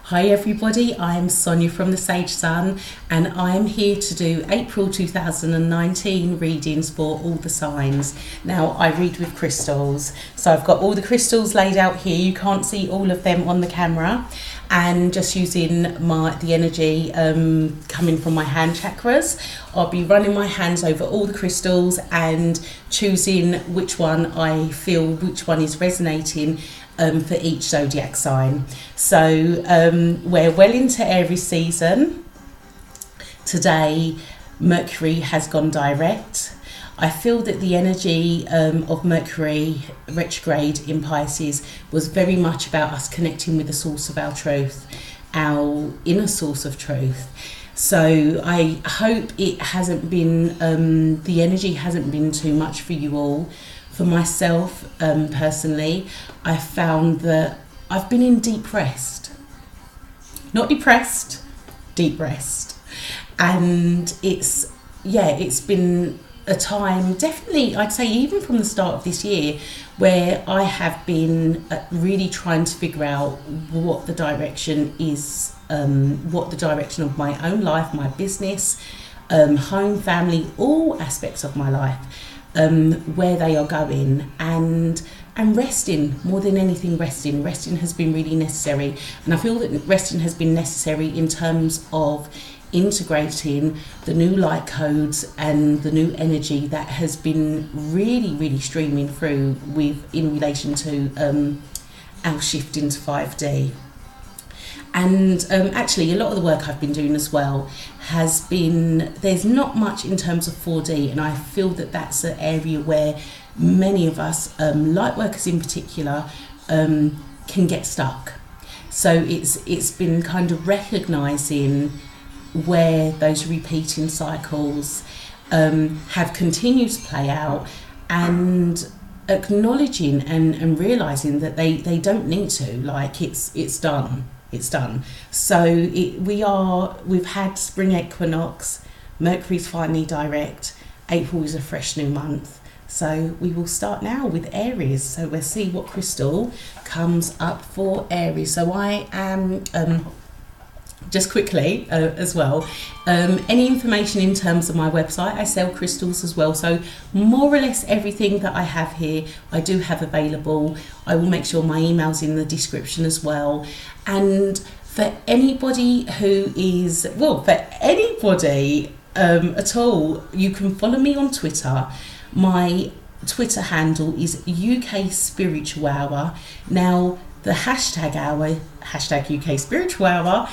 Hi everybody, I'm Sonia from the Sage Sun and I'm here to do April 2019 readings for all the signs. Now I read with crystals, so I've got all the crystals laid out here. You can't see all of them on the camera, and just using the energy coming from my hand chakras, I'll be running my hands over all the crystals and choosing which one I feel which one is resonating for each zodiac sign. So we're well into Aries season. Today Mercury has gone direct. I feel that the energy of Mercury retrograde in Pisces was very much about us connecting with the source of our truth, our inner source of truth. So I hope it hasn't been, the energy hasn't been too much for you all. For myself, personally, I found that I've been in deep rest. Not depressed, deep rest. And it's been a time, definitely, I'd say even from the start of this year, where I have been really trying to figure out what the direction is, what the direction of my own life, my business, home, family, all aspects of my life, where they are going, and resting, more than anything, resting has been really necessary. And I feel that resting has been necessary in terms of integrating the new light codes and the new energy that has been really streaming through in relation to our shift into 5D. And actually a lot of the work I've been doing as well has been, there's not much in terms of 4D, and I feel that that's an area where many of us, light workers in particular, can get stuck. So it's been kind of recognising where those repeating cycles have continued to play out, and acknowledging and realising that they don't need to, like it's done. It's done. So we've had spring equinox, Mercury's finally direct, April is a fresh new month. So we will start now with Aries. So we'll see what crystal comes up for Aries. So I am, just quickly as well, any information in terms of my website, I sell crystals as well. So more or less everything that I have here, I do have available. I will make sure my email's in the description as well. And for anybody who is, at all, you can follow me on Twitter. My Twitter handle is UK Spiritual Hour. Now the hashtag UK Spiritual Hour,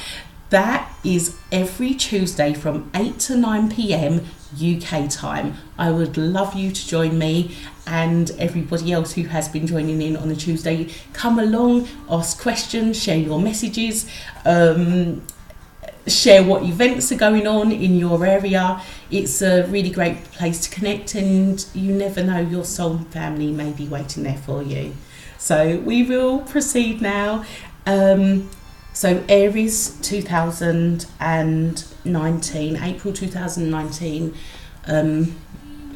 that is every Tuesday from 8 to 9 p.m. UK time. I would love you to join me and everybody else who has been joining in on the Tuesday. Come along, ask questions, share your messages, share what events are going on in your area. It's a really great place to connect, and you never know, your soul family may be waiting there for you. So we will proceed now. So Aries 2019, April 2019,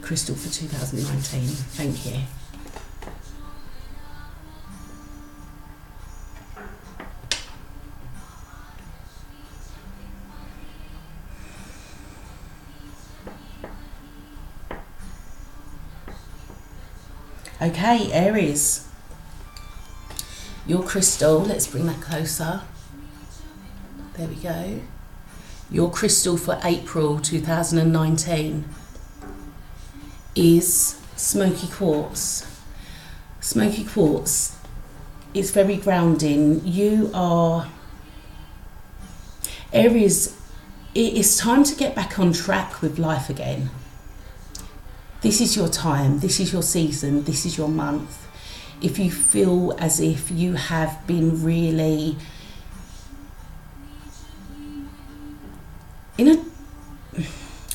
crystal for 2019. Thank you. Okay, Aries, your crystal, let's bring that closer. There we go. Your crystal for April 2019 is smoky quartz. Smoky quartz is very grounding. You are, Aries, it is time to get back on track with life again. This is your time, this is your season, this is your month. If you feel as if you have been really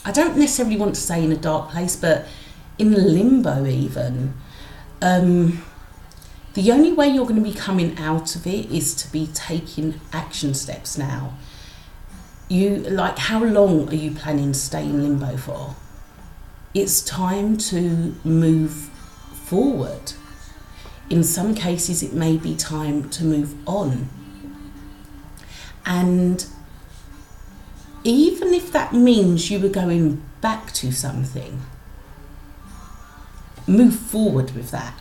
I don't necessarily want to say in a dark place, but in limbo even, the only way you're going to be coming out of it is to be taking action steps now. How long are you planning to stay in limbo for? It's time to move forward. In some cases, it may be time to move on. And even if that means you were going back to something, move forward with that.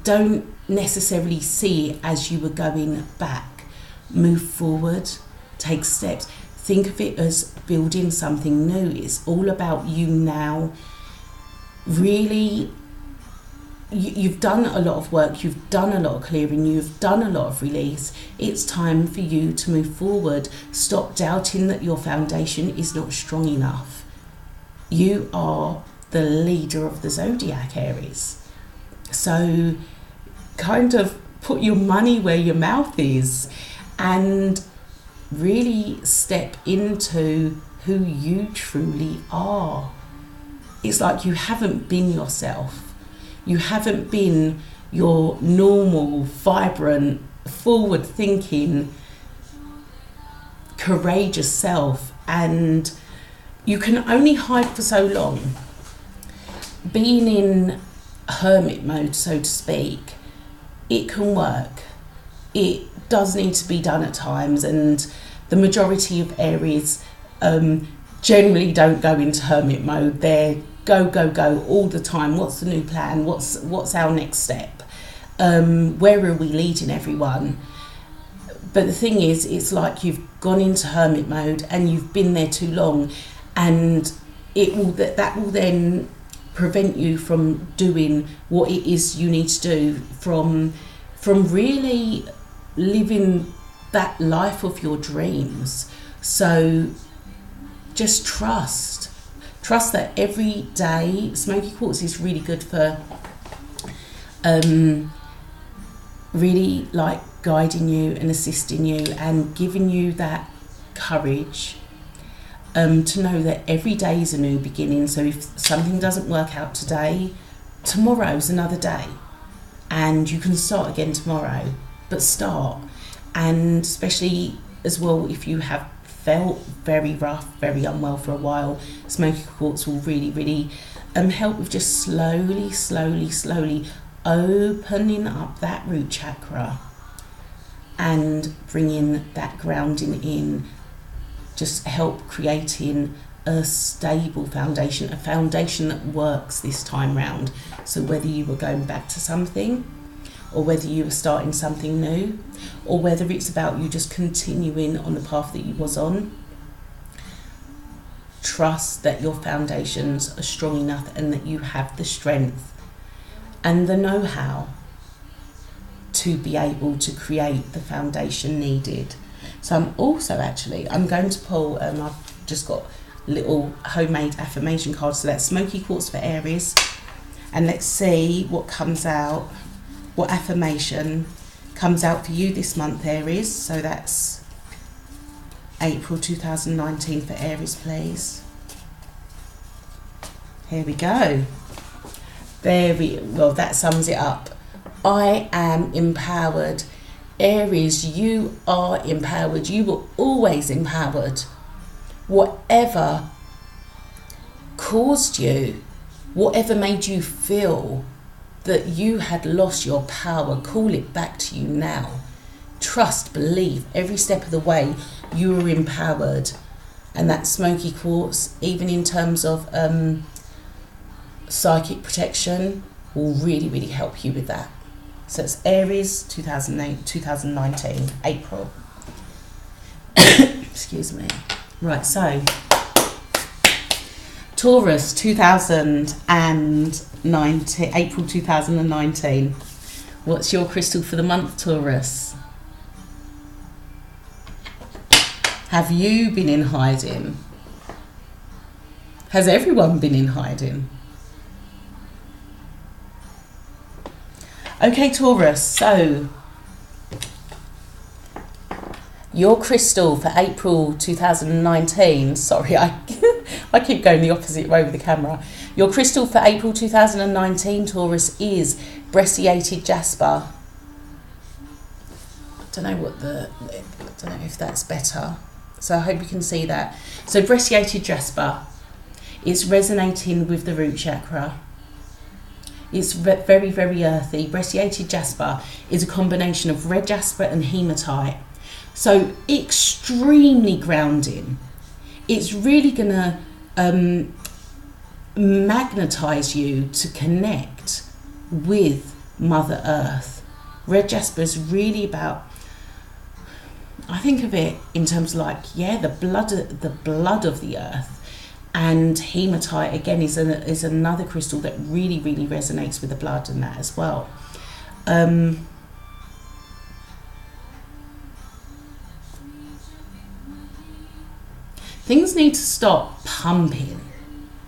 Don't necessarily see it as you were going back. Move forward, take steps. Think of it as building something new. It's all about you now. Really, you've done a lot of work, you've done a lot of clearing, you've done a lot of release. It's time for you to move forward. Stop doubting that your foundation is not strong enough. You are the leader of the zodiac, Aries. So kind of put your money where your mouth is and really step into who you truly are. It's like you haven't been yourself. You haven't been your normal, vibrant, forward-thinking, courageous self, and you can only hide for so long. Being in hermit mode, so to speak, it can work. It does need to be done at times, and the majority of Aries generally don't go into hermit mode. They're go all the time. What's the new plan? What's our next step? Where are we leading everyone? But the thing is, it's like you've gone into hermit mode and you've been there too long, and that will then prevent you from doing what it is you need to do, from really living that life of your dreams. So just trust that every day. Smoky quartz is really good for really like guiding you and assisting you and giving you that courage to know that every day is a new beginning. So if something doesn't work out today, tomorrow's another day, and you can start again tomorrow. But start. And especially as well, if you have felt very rough, very unwell for a while, smoky quartz will really help with just slowly opening up that root chakra and bringing that grounding in. Just help creating a stable foundation, a foundation that works this time round. So whether you were going back to something, or whether you were starting something new, or whether it's about you just continuing on the path that you was on, trust that your foundations are strong enough and that you have the strength and the know-how to be able to create the foundation needed. So I'm going to pull, I've just got little homemade affirmation cards. So that's smoky quartz for Aries, and let's see what comes out. What affirmation comes out for you this month, Aries? So that's April 2019 for Aries, please. Here we go. Well, that sums it up. I am empowered. Aries, you are empowered. You were always empowered. Whatever caused you, whatever made you feel that you had lost your power, call it back to you now. Trust, believe, every step of the way you are empowered. And that smoky quartz, even in terms of psychic protection, will really help you with that. So it's Aries 2019, April. Excuse me. Right, so Taurus 2019, April 2019. What's your crystal for the month, Taurus? Have you been in hiding? Has everyone been in hiding? Okay, Taurus, so your crystal for April 2019, sorry, I keep going the opposite way with the camera. Your crystal for April 2019, Taurus, is brecciated jasper. I don't know if that's better. So I hope you can see that. So brecciated jasper, it's resonating with the root chakra. It's very earthy. Brecciated jasper is a combination of red jasper and hematite, So extremely grounding. It's really going to magnetize you to connect with Mother Earth. Red jasper is really about, I think of it in terms of like, the blood of the earth. And hematite again is another crystal that really, really resonates with the blood and that as well. Things need to stop pumping.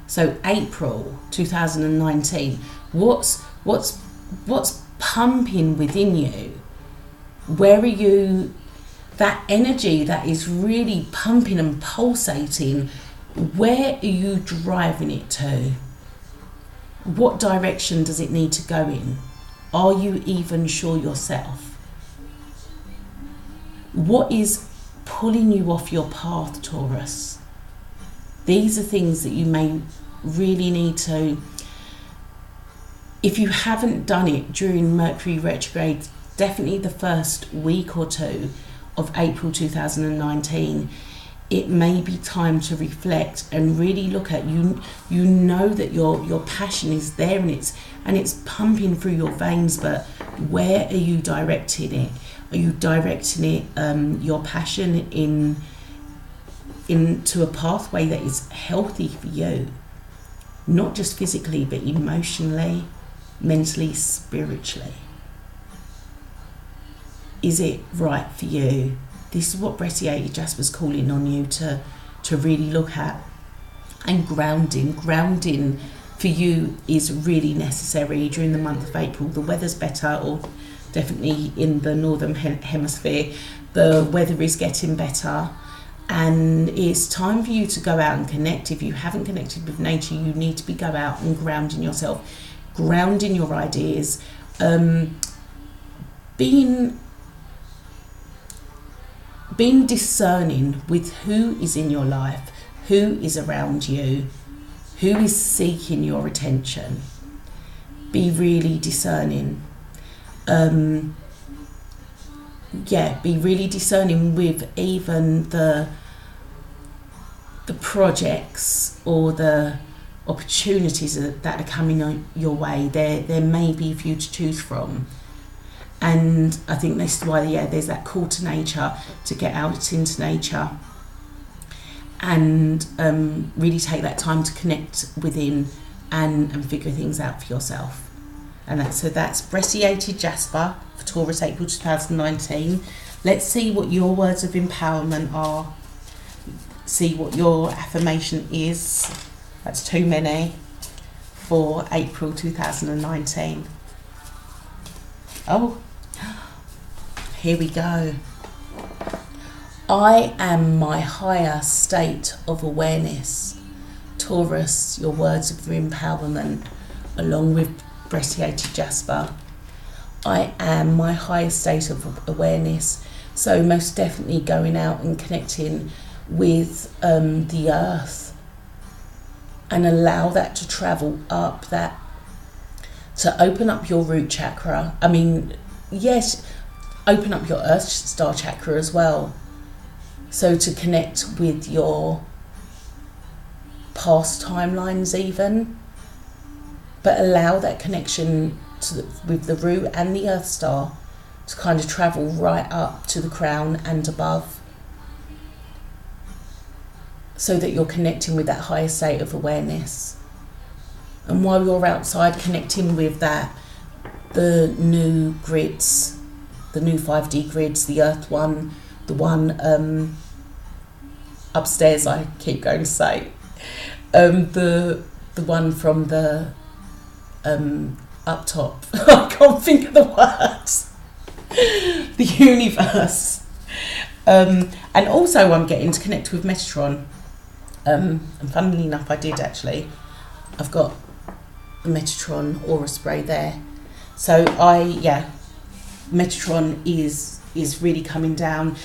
So April 2019, what's pumping within you? Where are you? That energy that is really pumping and pulsating, where are you driving it to? What direction does it need to go in? Are you even sure yourself? What is pulling you off your path, Taurus? These are things that you may really need to, if you haven't done it during Mercury retrograde, definitely the first week or two of April 2019, it may be time to reflect and really look at you know that your passion is there and it's pumping through your veins, but where are you directing it? Are you directing it, your passion into a pathway that is healthy for you, not just physically but emotionally, mentally, spiritually? Is it right for you? This is what Brecciated Jasper's calling on you to really look at. And grounding for you is really necessary during the month of April. The weather's better, or definitely in the northern hemisphere, the weather is getting better, and it's time for you to go out and connect. If you haven't connected with nature, you need to go out and grounding yourself, grounding your ideas, being discerning with who is in your life, who is around you, who is seeking your attention. Be really discerning. Be really discerning with even the projects or the opportunities that are coming your way. There may be a few to choose from. And I think this is why, there's that call to nature, to get out into nature and really take that time to connect within and figure things out for yourself. And that's Brecciated Jasper for Taurus, April 2019. Let's see what your words of empowerment are. See what your affirmation is. That's too many for April 2019. Oh, here we go. I am my higher state of awareness. Taurus, your words of empowerment, along with Brecciated Jasper. I am my highest state of awareness. So most definitely going out and connecting with the earth, and allow that to travel up, that to open up your root chakra. I mean, yes, open up your earth star chakra as well. So to connect with your past timelines even, but allow that connection with the root and the earth star to kind of travel right up to the crown and above, so that you're connecting with that higher state of awareness. And while you're outside connecting with that, the new grids, the new 5D grids, the earth one, the one upstairs, I keep going to say, the one from the up top, I can't think of the words, the universe. And also I'm getting to connect with Metatron. And funnily enough, I did actually. I've got a Metatron aura spray there. So Metatron is really coming down.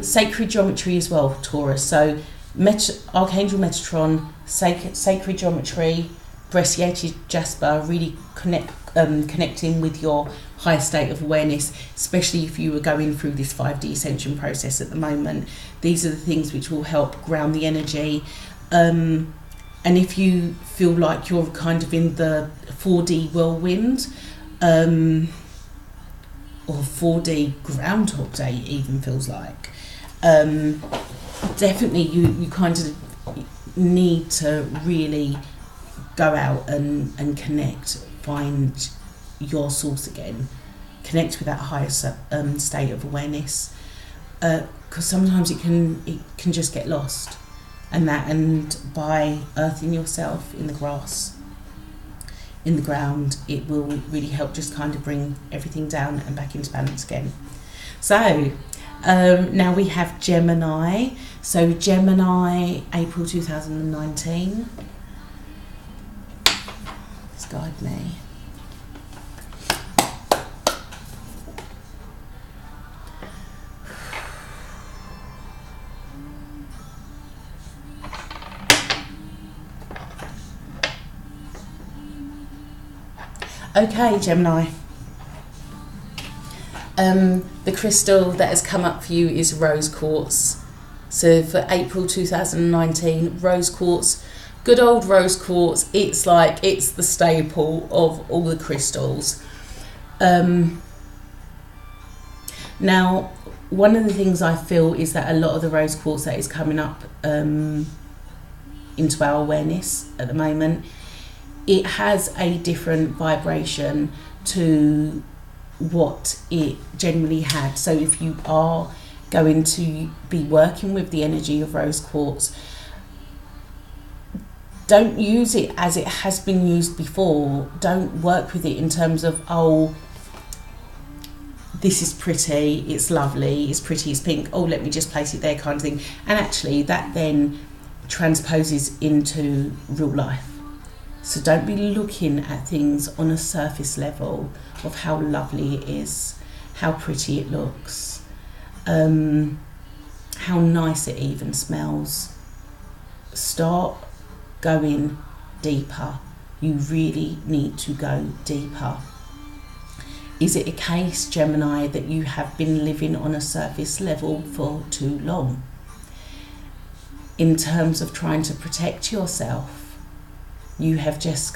Sacred geometry as well, Taurus. So Archangel Metatron, sacred geometry, Brecciated Jasper, really connecting with your higher state of awareness, especially if you are going through this 5D ascension process at the moment. These are the things which will help ground the energy. And if you feel like you're kind of in the 4D whirlwind, or 4D Groundhog Day, it even feels like, definitely you kind of need to really go out and connect, find your source again, connect with that higher state of awareness, because sometimes it can just get lost, and by earthing yourself in the grass, in the ground, it will really help just kind of bring everything down and back into balance again. So now we have Gemini. So Gemini, April 2019. Let's guide me. Okay, Gemini. The crystal that has come up for you is rose quartz. So for April 2019, rose quartz, good old rose quartz, it's the staple of all the crystals. Now, one of the things I feel is that a lot of the rose quartz that is coming up into our awareness at the moment, it has a different vibration to what it generally had. So if you are going to be working with the energy of rose quartz, don't use it as it has been used before. Don't work with it in terms of, oh, this is pretty, it's lovely, it's pretty, it's pink, oh, let me just place it there, kind of thing. And actually that then transposes into real life. So don't be looking at things on a surface level of how lovely it is, how pretty it looks, how nice it even smells. Start going deeper. You really need to go deeper. Is it a case, Gemini, that you have been living on a surface level for too long? In terms of trying to protect yourself, you have just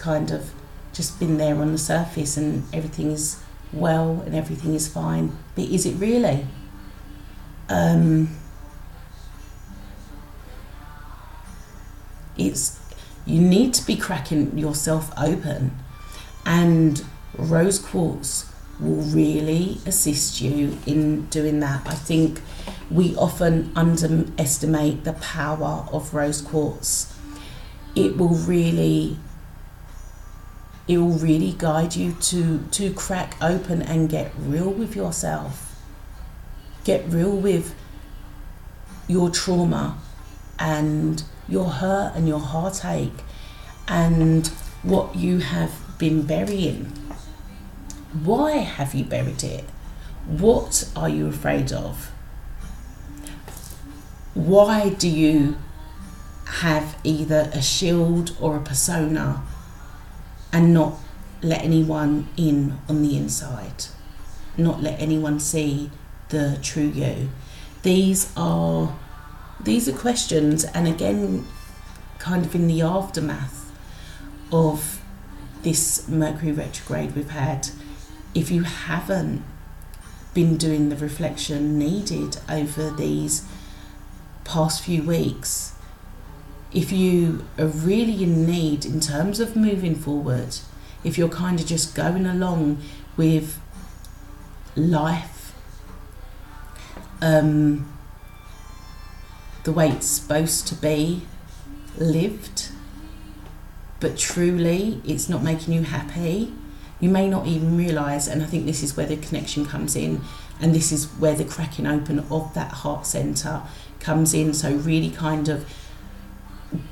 been there on the surface and everything is well and everything is fine. But is it really? You need to be cracking yourself open, and rose quartz will really assist you in doing that. I think we often underestimate the power of rose quartz. It will really guide you to crack open and get real with yourself. Get real with your trauma and your hurt and your heartache and what you have been burying. Why have you buried it? What are you afraid of? Why do you have either a shield or a persona and not let anyone in on the inside? Not let anyone see the true you? These are questions, and again, kind of in the aftermath of this Mercury retrograde we've had, if you haven't been doing the reflection needed over these past few weeks, if you are really in need in terms of moving forward, if you're kind of just going along with life the way it's supposed to be lived, but truly it's not making you happy, you may not even realise. And I think this is where the connection comes in, and this is where the cracking open of that heart centre comes in. So really kind of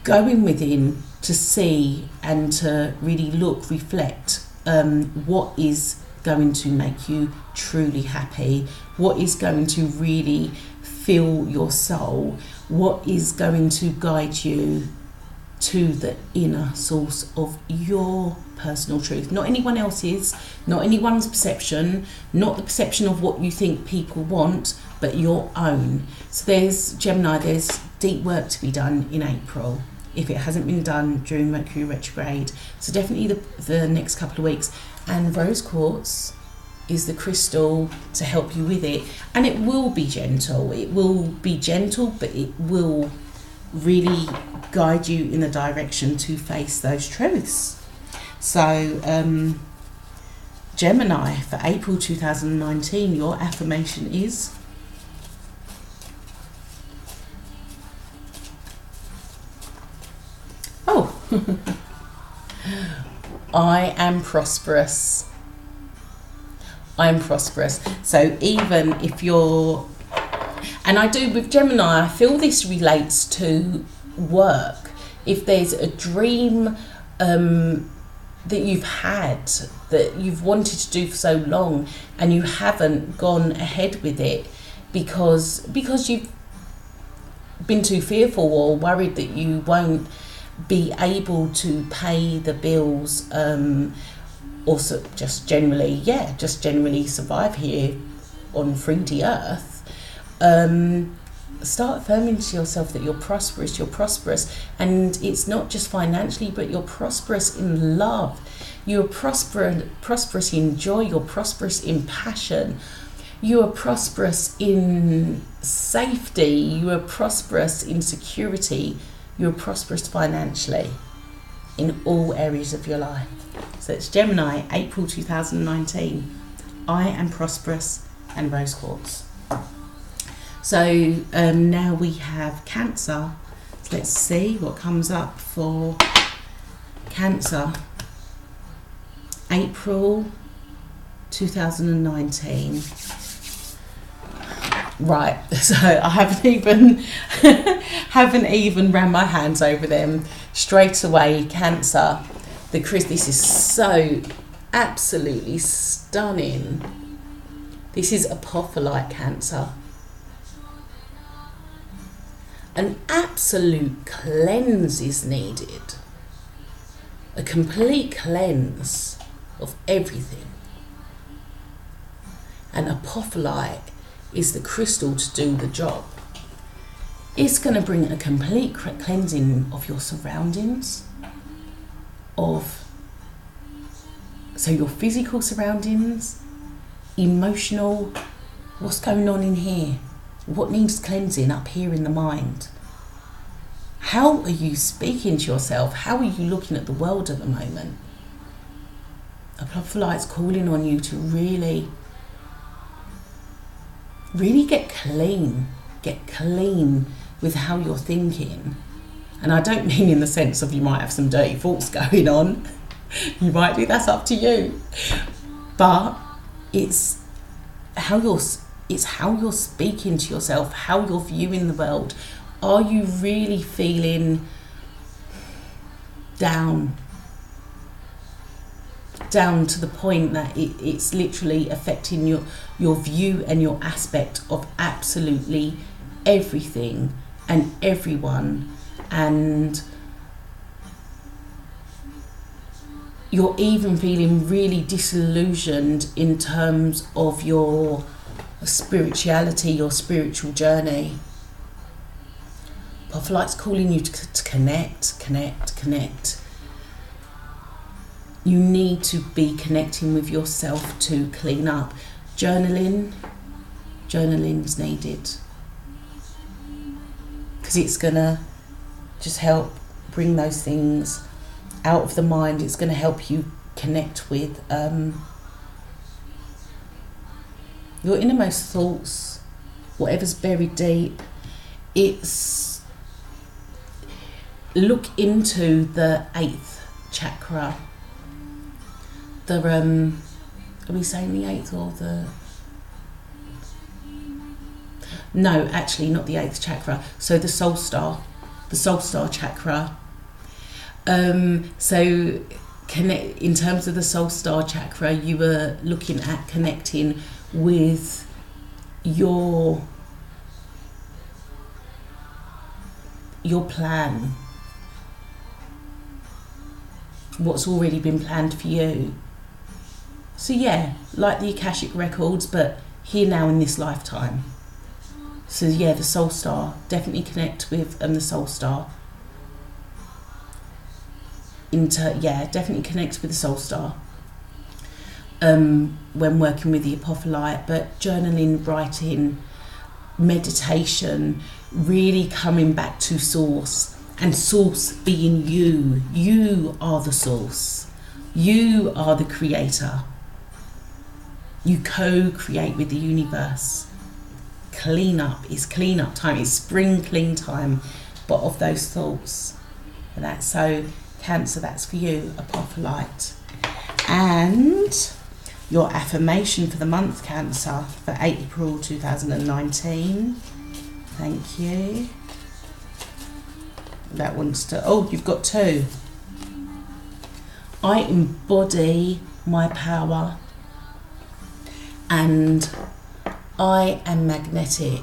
going within to see and to really look, reflect, what is going to make you truly happy, what is going to really fill your soul, what is going to guide you to the inner source of your personal truth, not anyone else's, not anyone's perception, not the perception of what you think people want, but your own. So there's Gemini, there's deep work to be done in April if it hasn't been done during Mercury retrograde. So definitely the next couple of weeks. And rose quartz is the crystal to help you with it, and it will be gentle. It will be gentle, but it will really guide you in the direction to face those truths. So Gemini, for April 2019, your affirmation is I am prosperous. I'm prosperous. So even if you're, and I do with Gemini, I feel this relates to work. If there's a dream that you've had, that you've wanted to do for so long, and you haven't gone ahead with it because you've been too fearful or worried that you won't be able to pay the bills, also just generally survive here on 3D Earth, start affirming to yourself that you're prosperous, and it's not just financially, but you're prosperous in love, you're prosperous in joy, you're prosperous in passion, you are prosperous in safety, you are prosperous in security, you're prosperous financially in all areas of your life. So it's Gemini, April 2019. I am prosperous and rose quartz. So now we have Cancer. So let's see what comes up for Cancer. April 2019. Right, so I haven't even ran my hands over them. Straight away, Cancer. This is so absolutely stunning. This is apophyllite, Cancer. An absolute cleanse is needed. A complete cleanse of everything. And apophyllite is the crystal to do the job. It's going to bring a complete cleansing of your surroundings, so your physical surroundings, emotional, what's going on in here, what needs cleansing up here in the mind. How are you speaking to yourself? How are you looking at the world at the moment? Apophyllite's calling on you to really get clean with how you're thinking. And I don't mean in the sense of you might have some dirty thoughts going on. You might do, that's up to you. But it's how you're speaking to yourself, how you're viewing the world. Are you really feeling down to the point that it's literally affecting your view and your aspect of absolutely everything and everyone, and you're even feeling really disillusioned in terms of your spirituality, your spiritual journey. Apophyllite's calling you to connect. You need to be connecting with yourself to clean up. Journaling's needed, because it's gonna just help bring those things out of the mind. It's gonna help you connect with your innermost thoughts, whatever's buried deep. Look into the 8th chakra. Are we saying the 8th or the... No, actually not the 8th chakra. So the soul star chakra. So connect, in terms of the soul star chakra, you were looking at connecting with your what's already been planned for you. So yeah, like the Akashic Records, but here now in this lifetime. So yeah, the Soul Star, definitely connect with the Soul Star. Definitely connect with the Soul Star when working with the Apophyllite. But journaling, writing, meditation, really coming back to source, and source being you. You are the source. You are the creator. You co-create with the universe. Clean up. It's clean up time. It's spring clean time. But of those thoughts. And that's so Cancer, that's for you, Apophyllite. And your affirmation for the month, Cancer, for April 2019. Thank you. That one's to, oh, you've got two. I embody my power and I am magnetic.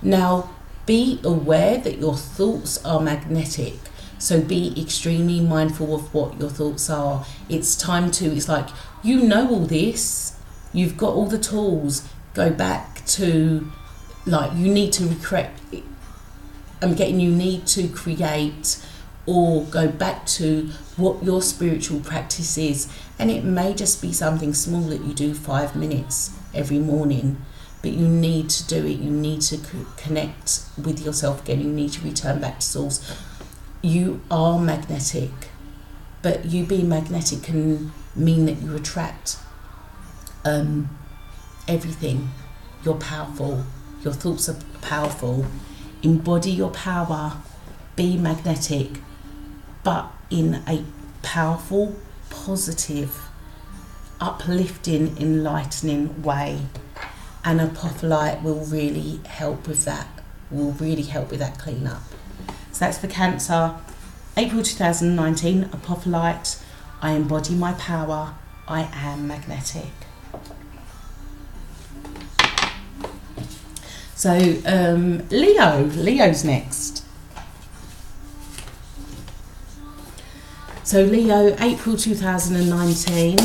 Now, be aware that your thoughts are magnetic. So be extremely mindful of what your thoughts are. It's time to, it's like, you know all this. You've got all the tools. Go back to, like, you need to you need to create, or go back to what your spiritual practice is. And it may just be something small that you do 5 minutes every morning, but you need to do it. You need to connect with yourself again. You need to return back to source. You are magnetic, but you being magnetic can mean that you attract everything. You're powerful. Your thoughts are powerful. Embody your power. Be magnetic, but in a powerful, positive, uplifting, enlightening way. And Apophyllite will really help with that. Will really help with that cleanup. So that's for Cancer. April 2019, Apophyllite. I embody my power. I am magnetic. So Leo's next. So Leo, April 2019.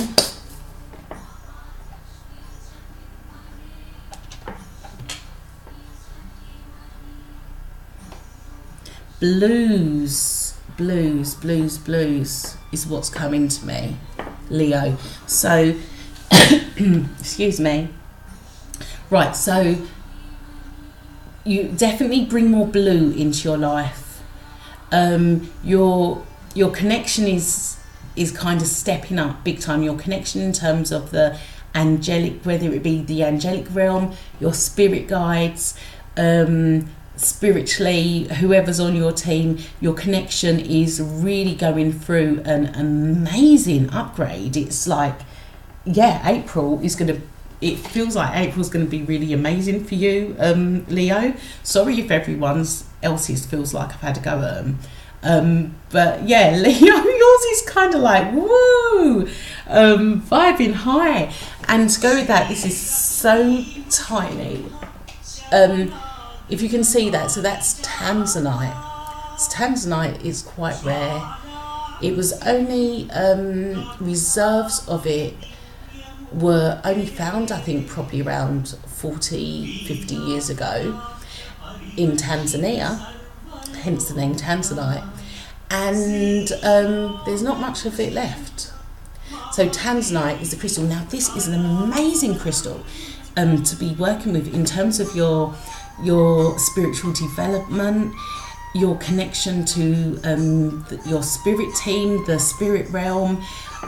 Blues is what's coming to me, Leo. So, excuse me. Right, so you definitely bring more blue into your life. Your connection is kind of stepping up big time. Your connection in terms of the angelic, whether it be the angelic realm, your spirit guides, spiritually, whoever's on your team, your connection is really going through an amazing upgrade. It's like, yeah, April is going to, it feels like April's going to be really amazing for you, Leo. Sorry if everyone else's feels like I've had a go at them. But yeah, Leo, yours is kind of like, woo, vibing high. And to go with that, this is so tiny. If you can see that, so that's tanzanite. Tanzanite is quite rare. It was only, reserves of it were only found, I think, probably around 40, 50 years ago in Tanzania, hence the name tanzanite. And there's not much of it left. So tanzanite is the crystal. Now this is an amazing crystal to be working with in terms of your spiritual development, your connection to your spirit team, the spirit realm,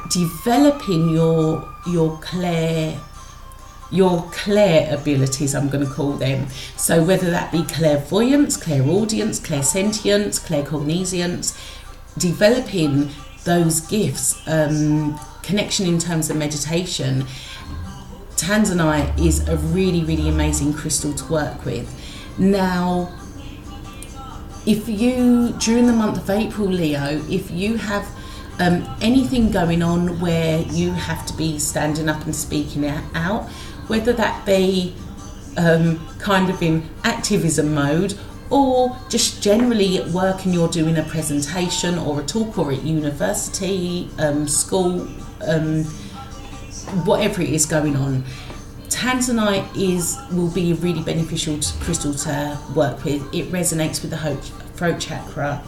developing your clair abilities, I'm going to call them. So whether that be clairvoyance, clairaudience, clairsentience, claircognizance, developing those gifts, connection in terms of meditation. Tanzanite is a really, really amazing crystal to work with. Now, if you, during the month of April, Leo, if you have anything going on where you have to be standing up and speaking out, whether that be kind of in activism mode or just generally at work and you're doing a presentation or a talk, or at university, school, whatever it is going on. Tanzanite will be really beneficial crystal to work with. It resonates with the throat chakra.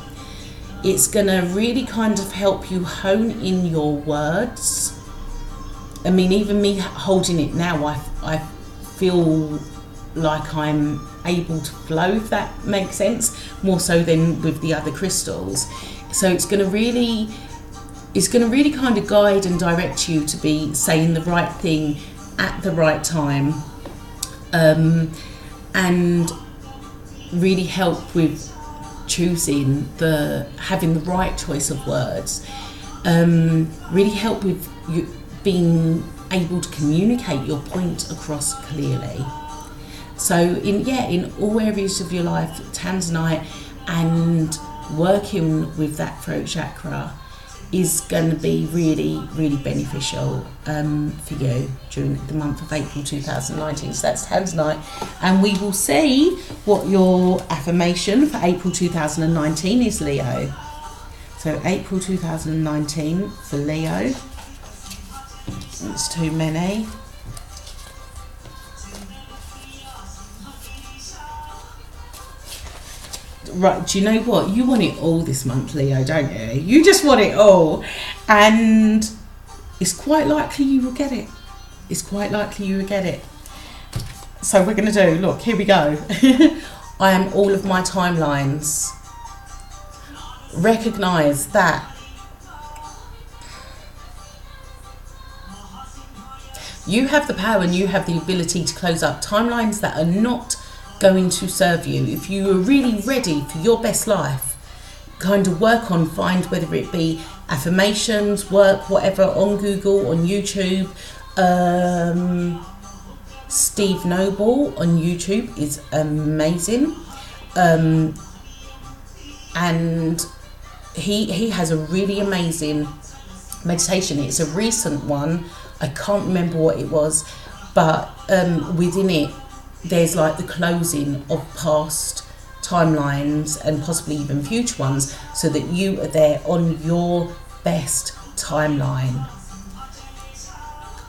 It's going to really kind of help you hone in your words. I mean, even me holding it now, I feel like I'm able to flow, if that makes sense, more so than with the other crystals. So it's going to really kind of guide and direct you to be saying the right thing at the right time, and really help with having the right choice of words, really help with you being able to communicate your point across clearly. So in all areas of your life, Tanzanite and working with that throat chakra is going to be really, really beneficial for you during the month of April 2019. So that's Tanzanite. And we will see what your affirmation for April 2019 is, Leo. So April 2019 for Leo. It's too many. Right, do you know what? You want it all this month, Leo, don't you? You just want it all. And it's quite likely you will get it. It's quite likely you will get it. So we're going to do, look, here we go. I am all of my timelines. Recognise that you have the power and you have the ability to close up timelines that are not going to serve you. If you are really ready for your best life, kind of find whether it be affirmations, work, whatever, on Google, on YouTube. Steve Noble on YouTube is amazing, and he has a really amazing meditation. It's a recent one. I can't remember what it was, but within it there's like the closing of past timelines and possibly even future ones, so that you are there on your best timeline.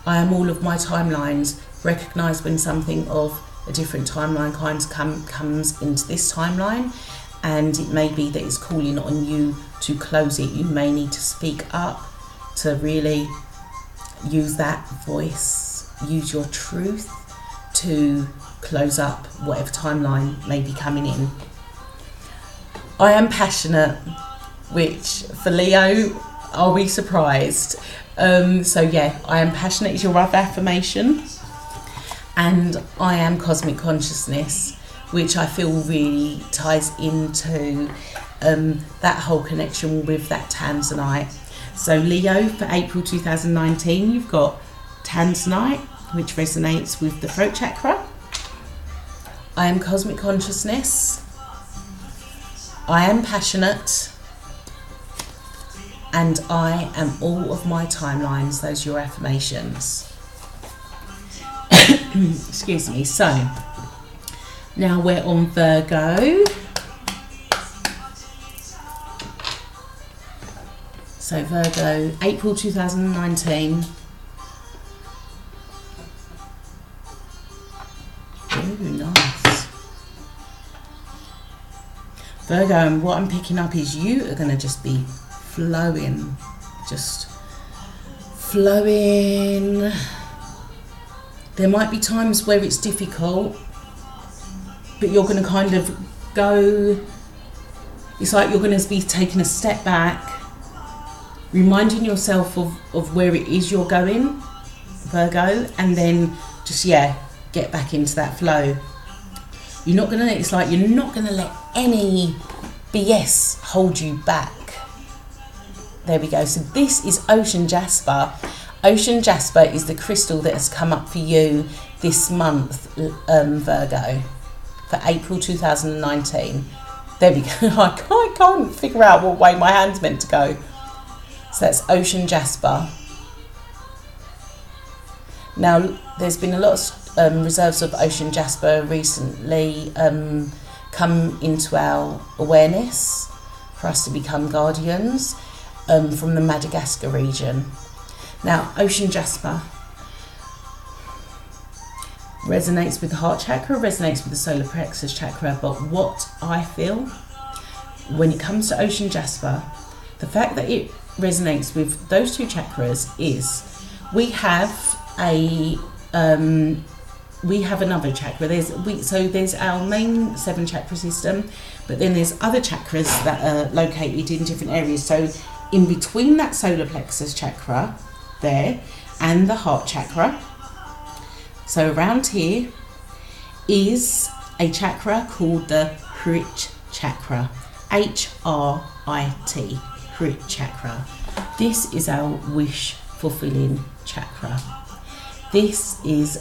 I am all of my timelines. Recognise when something of a different timeline comes into this timeline, and it may be that it's calling on you to close it. You may need to speak up to really use that voice, use your truth to close up whatever timeline may be coming in. I am passionate, which for Leo, are we surprised? So yeah, I am passionate is your other affirmation, and I am cosmic consciousness, which I feel really ties into that whole connection with that Tanzanite. So Leo, for April 2019, you've got Tanzanite, which resonates with the throat chakra. I am cosmic consciousness. I am passionate. And I am all of my timelines. Those are your affirmations. Excuse me. So, now we're on Virgo. So Virgo, April 2019. Ooh, nice. Virgo, and what I'm picking up is you are going to just be flowing. Just flowing. There might be times where it's difficult, but you're going to kind of go, it's like you're going to be taking a step back, reminding yourself of where it is you're going, Virgo, and then just, get back into that flow. You're not going to, it's like you're not going to let any BS hold you back. There we go. So this is Ocean Jasper. Ocean Jasper is the crystal that has come up for you this month, Virgo, for April 2019. There we go. I can't figure out what way my hand's meant to go. So that's Ocean Jasper. Now, there's been a lot of reserves of Ocean Jasper recently come into our awareness, for us to become guardians from the Madagascar region. Now, Ocean Jasper resonates with the heart chakra, resonates with the solar plexus chakra, but what I feel when it comes to Ocean Jasper, the fact that it resonates with those two chakras is we have another chakra. There's our main 7 chakra system, but then there's other chakras that are located in different areas. So in between that solar plexus chakra there and the heart chakra, so around here is a chakra called the Hrit chakra, H-R-I-T, Hrit chakra. This is our wish fulfilling chakra. This is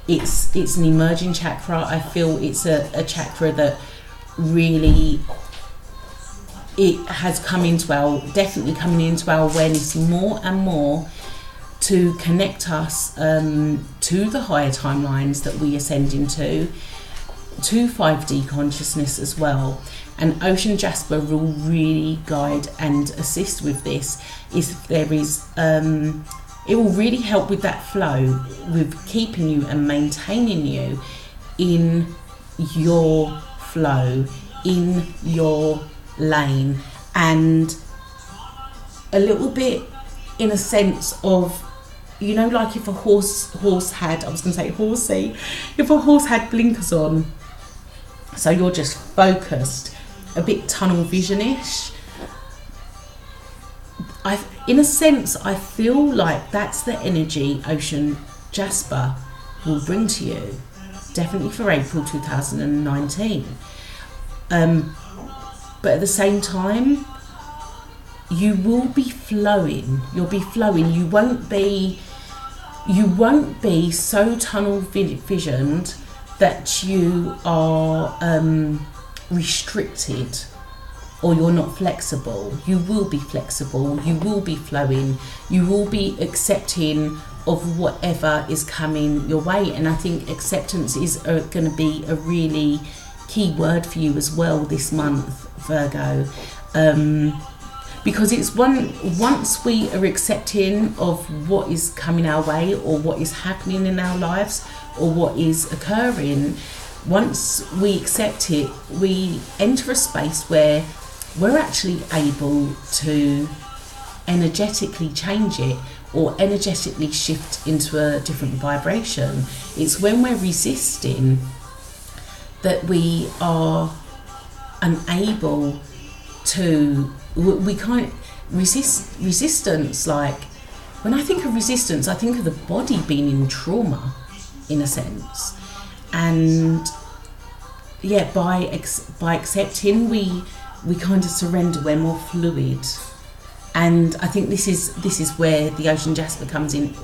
it's an emerging chakra. I feel it's a chakra that really, it has definitely coming into our awareness more and more to connect us to the higher timelines that we ascend into, to 5D consciousness as well. And Ocean Jasper will really guide and assist with this. If there is, it will really help with that flow, with keeping you and maintaining you in your flow, in your lane, and a little bit in a sense of, you know, like if a horse had, I was going to say horsey, if a horse had blinkers on, so you're just focused, a bit tunnel vision-ish. In a sense, I feel like that's the energy Ocean Jasper will bring to you, definitely for April 2019. But at the same time, you will be flowing. You'll be flowing. You won't be so tunnel visioned that you are restricted, or you're not flexible. You will be flexible, you will be flowing, you will be accepting of whatever is coming your way. And I think acceptance is going to be a really key word for you as well this month, Virgo, because it's once we are accepting of what is coming our way, or what is happening in our lives, or what is occurring, once we accept it, we enter a space where we're actually able to energetically change it, or energetically shift into a different vibration. It's when we're resisting that we are unable to, we can't resistance. Like, when I think of resistance, I think of the body being in trauma, in a sense. And yeah, by accepting, we kind of surrender, we're more fluid. And I think this is where the Ocean Jasper comes in.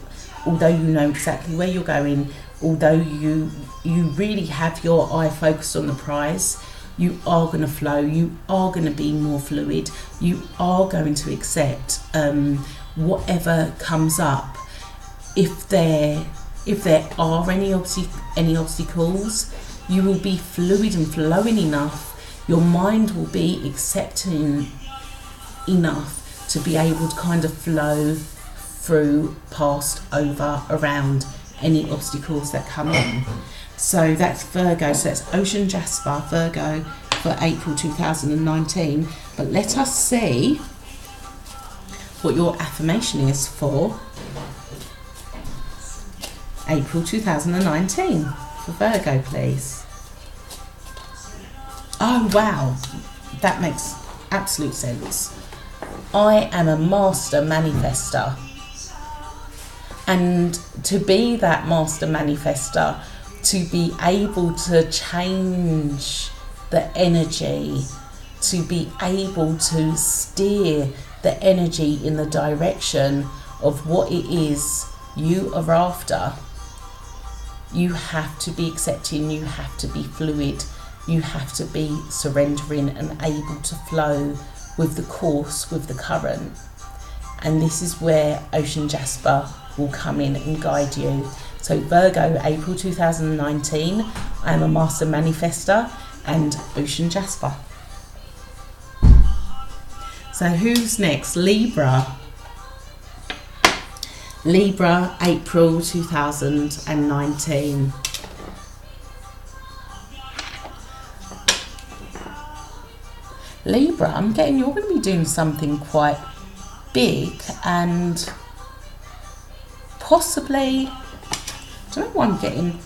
Although you know exactly where you're going, although you really have your eye focused on the prize, you are going to flow, you are going to be more fluid, you are going to accept whatever comes up. If there are any obstacles, you will be fluid and flowing enough. Your mind will be accepting enough to be able to kind of flow through, past, over, around any obstacles that come in. So that's Virgo. So that's Ocean Jasper, Virgo, for April 2019. But let us see what your affirmation is for April 2019 for Virgo, please. Oh wow, that makes absolute sense. I am a master manifester, and to be that master manifester, to be able to change the energy, to be able to steer the energy in the direction of what it is you are after, you have to be accepting, you have to be fluid, you have to be surrendering and able to flow with the course, with the current. And this is where Ocean Jasper will come in and guide you. So Virgo, April 2019, I am a Master Manifester and Ocean Jasper. So who's next? Libra. Libra, April 2019. Libra, I'm getting you're going to be doing something quite big and possibly, I don't know why I'm getting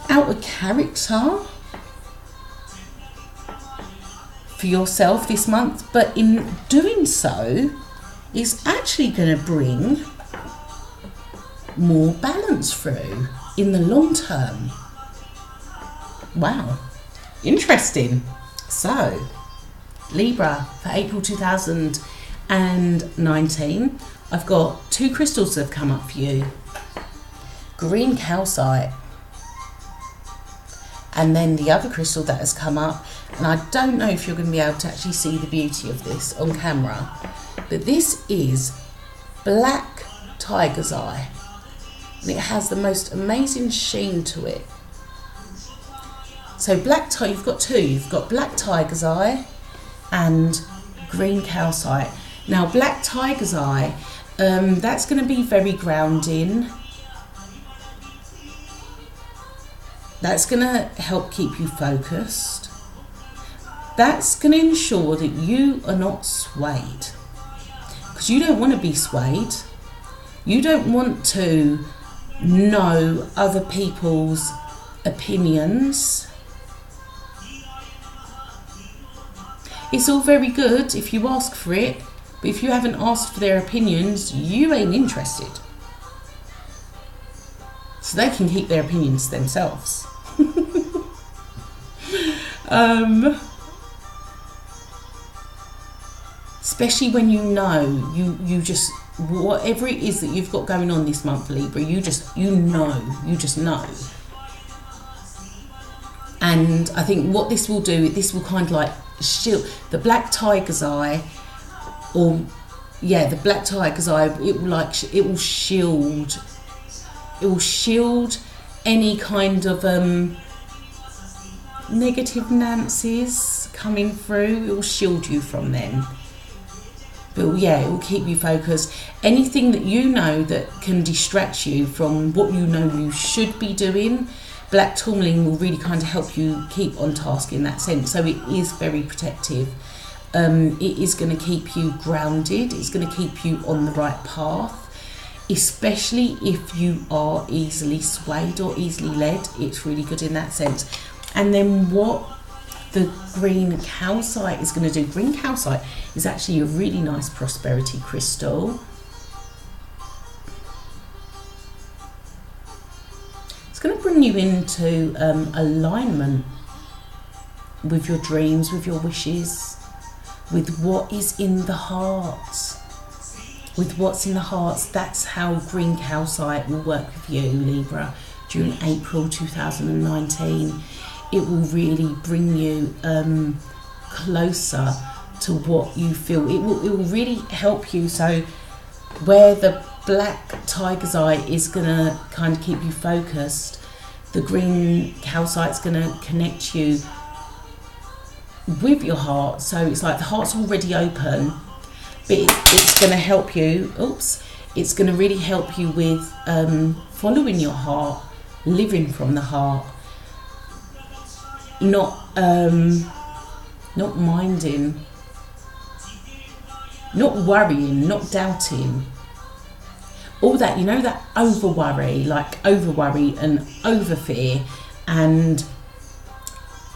out of character for yourself this month, but in doing so is actually going to bring more balance through in the long term. Wow, interesting. So Libra, for April 2019, I've got 2 crystals that have come up for you. Green calcite, and then the other crystal that has come up, and I don't know if you're going to be able to actually see the beauty of this on camera, but this is black tiger's eye, and it has the most amazing sheen to it. So you've got 2, you've got black tiger's eye and green calcite. Now black tiger's eye, that's going to be very grounding. That's going to help keep you focused. That's going to ensure that you are not swayed, because you don't want to be swayed. You don't want to know other people's opinions. It's all very good if you ask for it, but if you haven't asked for their opinions, you ain't interested. So they can keep their opinions to themselves. Especially when you know, you just, whatever it is that you've got going on this month, Libra, you just know. And I think what this will do, this will kind of like shield the black tiger's eye, the black tiger's eye. It will shield any kind of negative Nancy's coming through. It will shield you from them. But yeah, it will keep you focused. Anything that you know that can distract you from what you know you should be doing, black tourmaline will really kind of help you keep on task in that sense. So it is very protective. It is going to keep you grounded. It's going to keep you on the right path, especially if you are easily swayed or easily led. It's really good in that sense. And then what the green calcite is going to do, green calcite is actually a really nice prosperity crystal. It's going to bring you into alignment with your dreams, with your wishes, with what is in the heart. With what's in the heart, that's how green calcite will work with you, Libra, during April 2019. It will really bring you closer to what you feel. It will really help you. So where the black tiger's eye is going to kind of keep you focused, the green calcite's going to connect you with your heart. So it's like the heart's already open, but it's going to help you. It's going to really help you with following your heart, living from the heart, not minding, not worrying, not doubting. All that, that over worry and over fear and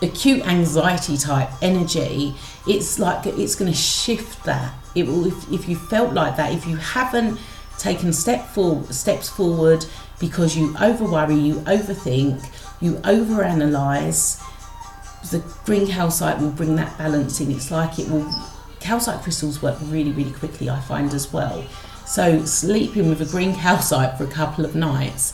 acute anxiety type energy. It's like it's going to shift that. It will, if you felt like that, if you haven't taken steps forward because you over worry, you overthink, you overanalyze, the green calcite will bring that balance in. It's like calcite crystals work really, really quickly, I find as well. So sleeping with a green calcite for a couple of nights,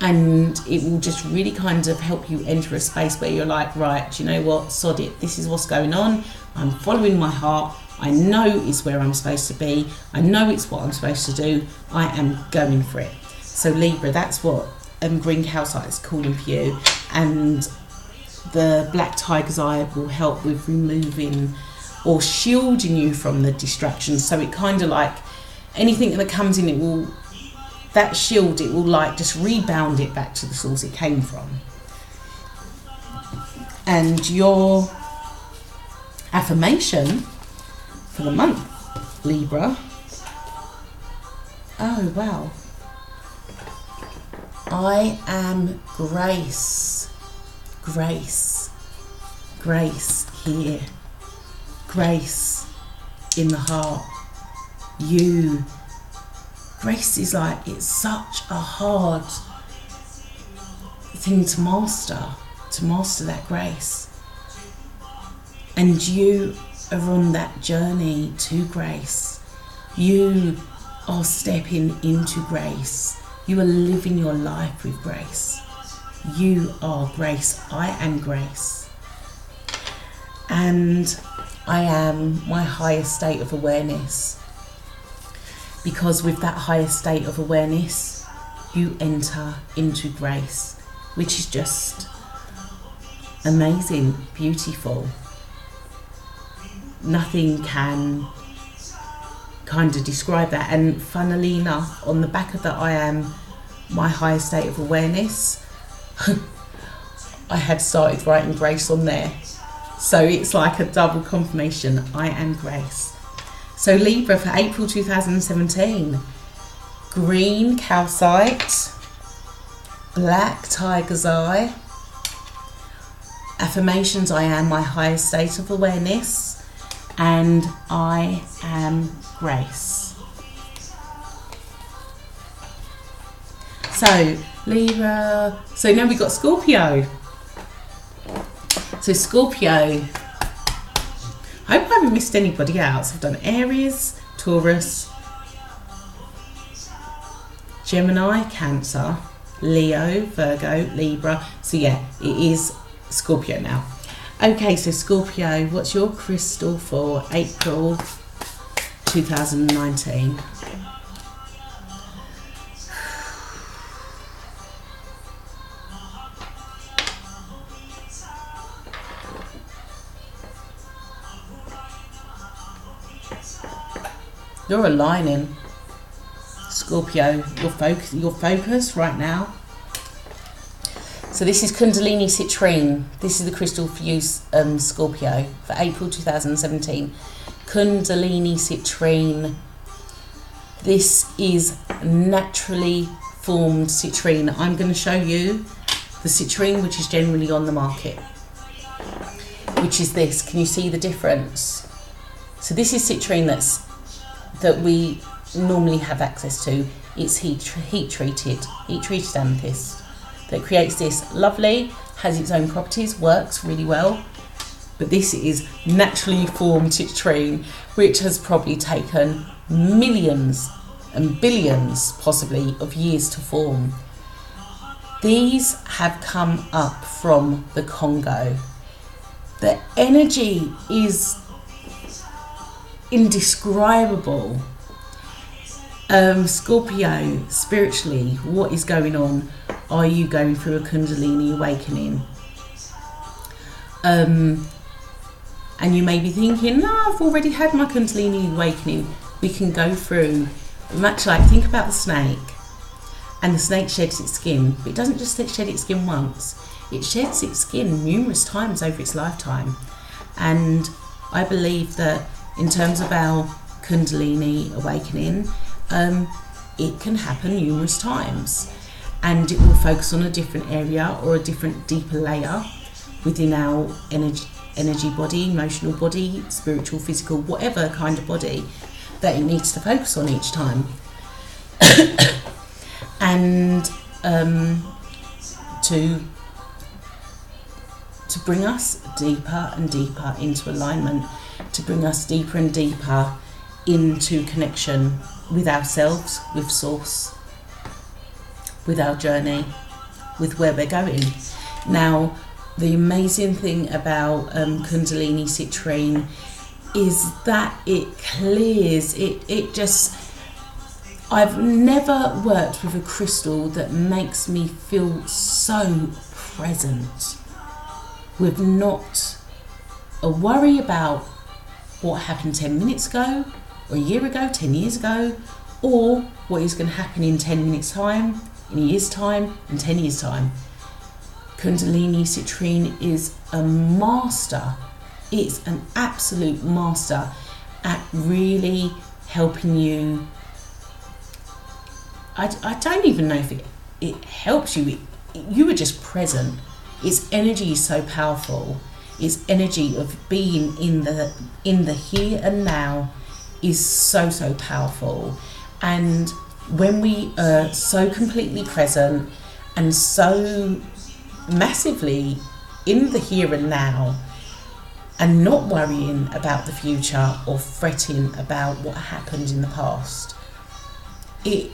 and it will just really kind of help you enter a space where you're like, right, do you know what, sod it, this is what's going on, I'm following my heart, I know it's where I'm supposed to be, I know it's what I'm supposed to do, I am going for it. So Libra, that's what green calcite is calling for you, and the black tiger's eye will help with removing or shielding you from the distractions. So it kind of like anything that comes in, it will like just rebound it back to the source it came from. And your affirmation for the month, Libra. Oh wow. I am grace. Grace. Grace here. Grace in the heart. You. Grace is like, it's such a hard thing to master that grace. And you are on that journey to grace. You are stepping into grace. You are living your life with grace. You are grace. I am grace. And I am my highest state of awareness. Because with that higher state of awareness, you enter into grace, which is just amazing, beautiful. Nothing can kind of describe that. And funnily enough, on the back of that I am my higher state of awareness, I had started writing grace on there. So it's like a double confirmation. I am grace. So Libra for April 2017, green calcite, black tiger's eye, affirmations, I am my highest state of awareness, and I am grace. So Libra, so now we've got Scorpio. So Scorpio, I hope I haven't missed anybody else. I've done Aries, Taurus, Gemini, Cancer, Leo, Virgo, Libra. So yeah, it is Scorpio now. Okay, so Scorpio, what's your crystal for April 2019? You're aligning, Scorpio, your focus right now. So this is Kundalini Citrine. This is the crystal for you, Scorpio, for April 2017. Kundalini Citrine. This is naturally formed citrine. I'm going to show you the citrine which is generally on the market, which is this. Can you see the difference? So this is citrine that we normally have access to. It's heat treated amethyst that creates this lovely, has its own properties, works really well. But this is naturally formed citrine, which has probably taken millions and billions possibly of years to form. These have come up from the Congo. The energy is indescribable. Scorpio, spiritually, what is going on? Are you going through a Kundalini awakening? And you may be thinking, no, I've already had my Kundalini awakening. We can go through, much like, think about the snake. And the snake sheds its skin, but it doesn't just shed its skin once. It sheds its skin numerous times over its lifetime. And I believe that in terms of our Kundalini awakening, it can happen numerous times, and it will focus on a different area or a different deeper layer within our energy body, emotional body, spiritual, physical, whatever kind of body that it needs to focus on each time. And to bring us deeper and deeper into alignment, to bring us deeper and deeper into connection with ourselves, with source, with our journey, with where we're going. Now, the amazing thing about Kundalini Citrine is that it clears, it just I've never worked with a crystal that makes me feel so present, with not a worry about what happened 10 minutes ago, or a year ago, 10 years ago, or what is going to happen in 10 minutes time, in a year's time, in 10 years time. Kundalini Citrine is a master. It's an absolute master at really helping you. I don't even know if it helps you. You are just present. Its energy is so powerful. Its energy of being in the here and now is so powerful. And when we are so completely present and so massively in the here and now, and not worrying about the future or fretting about what happened in the past, it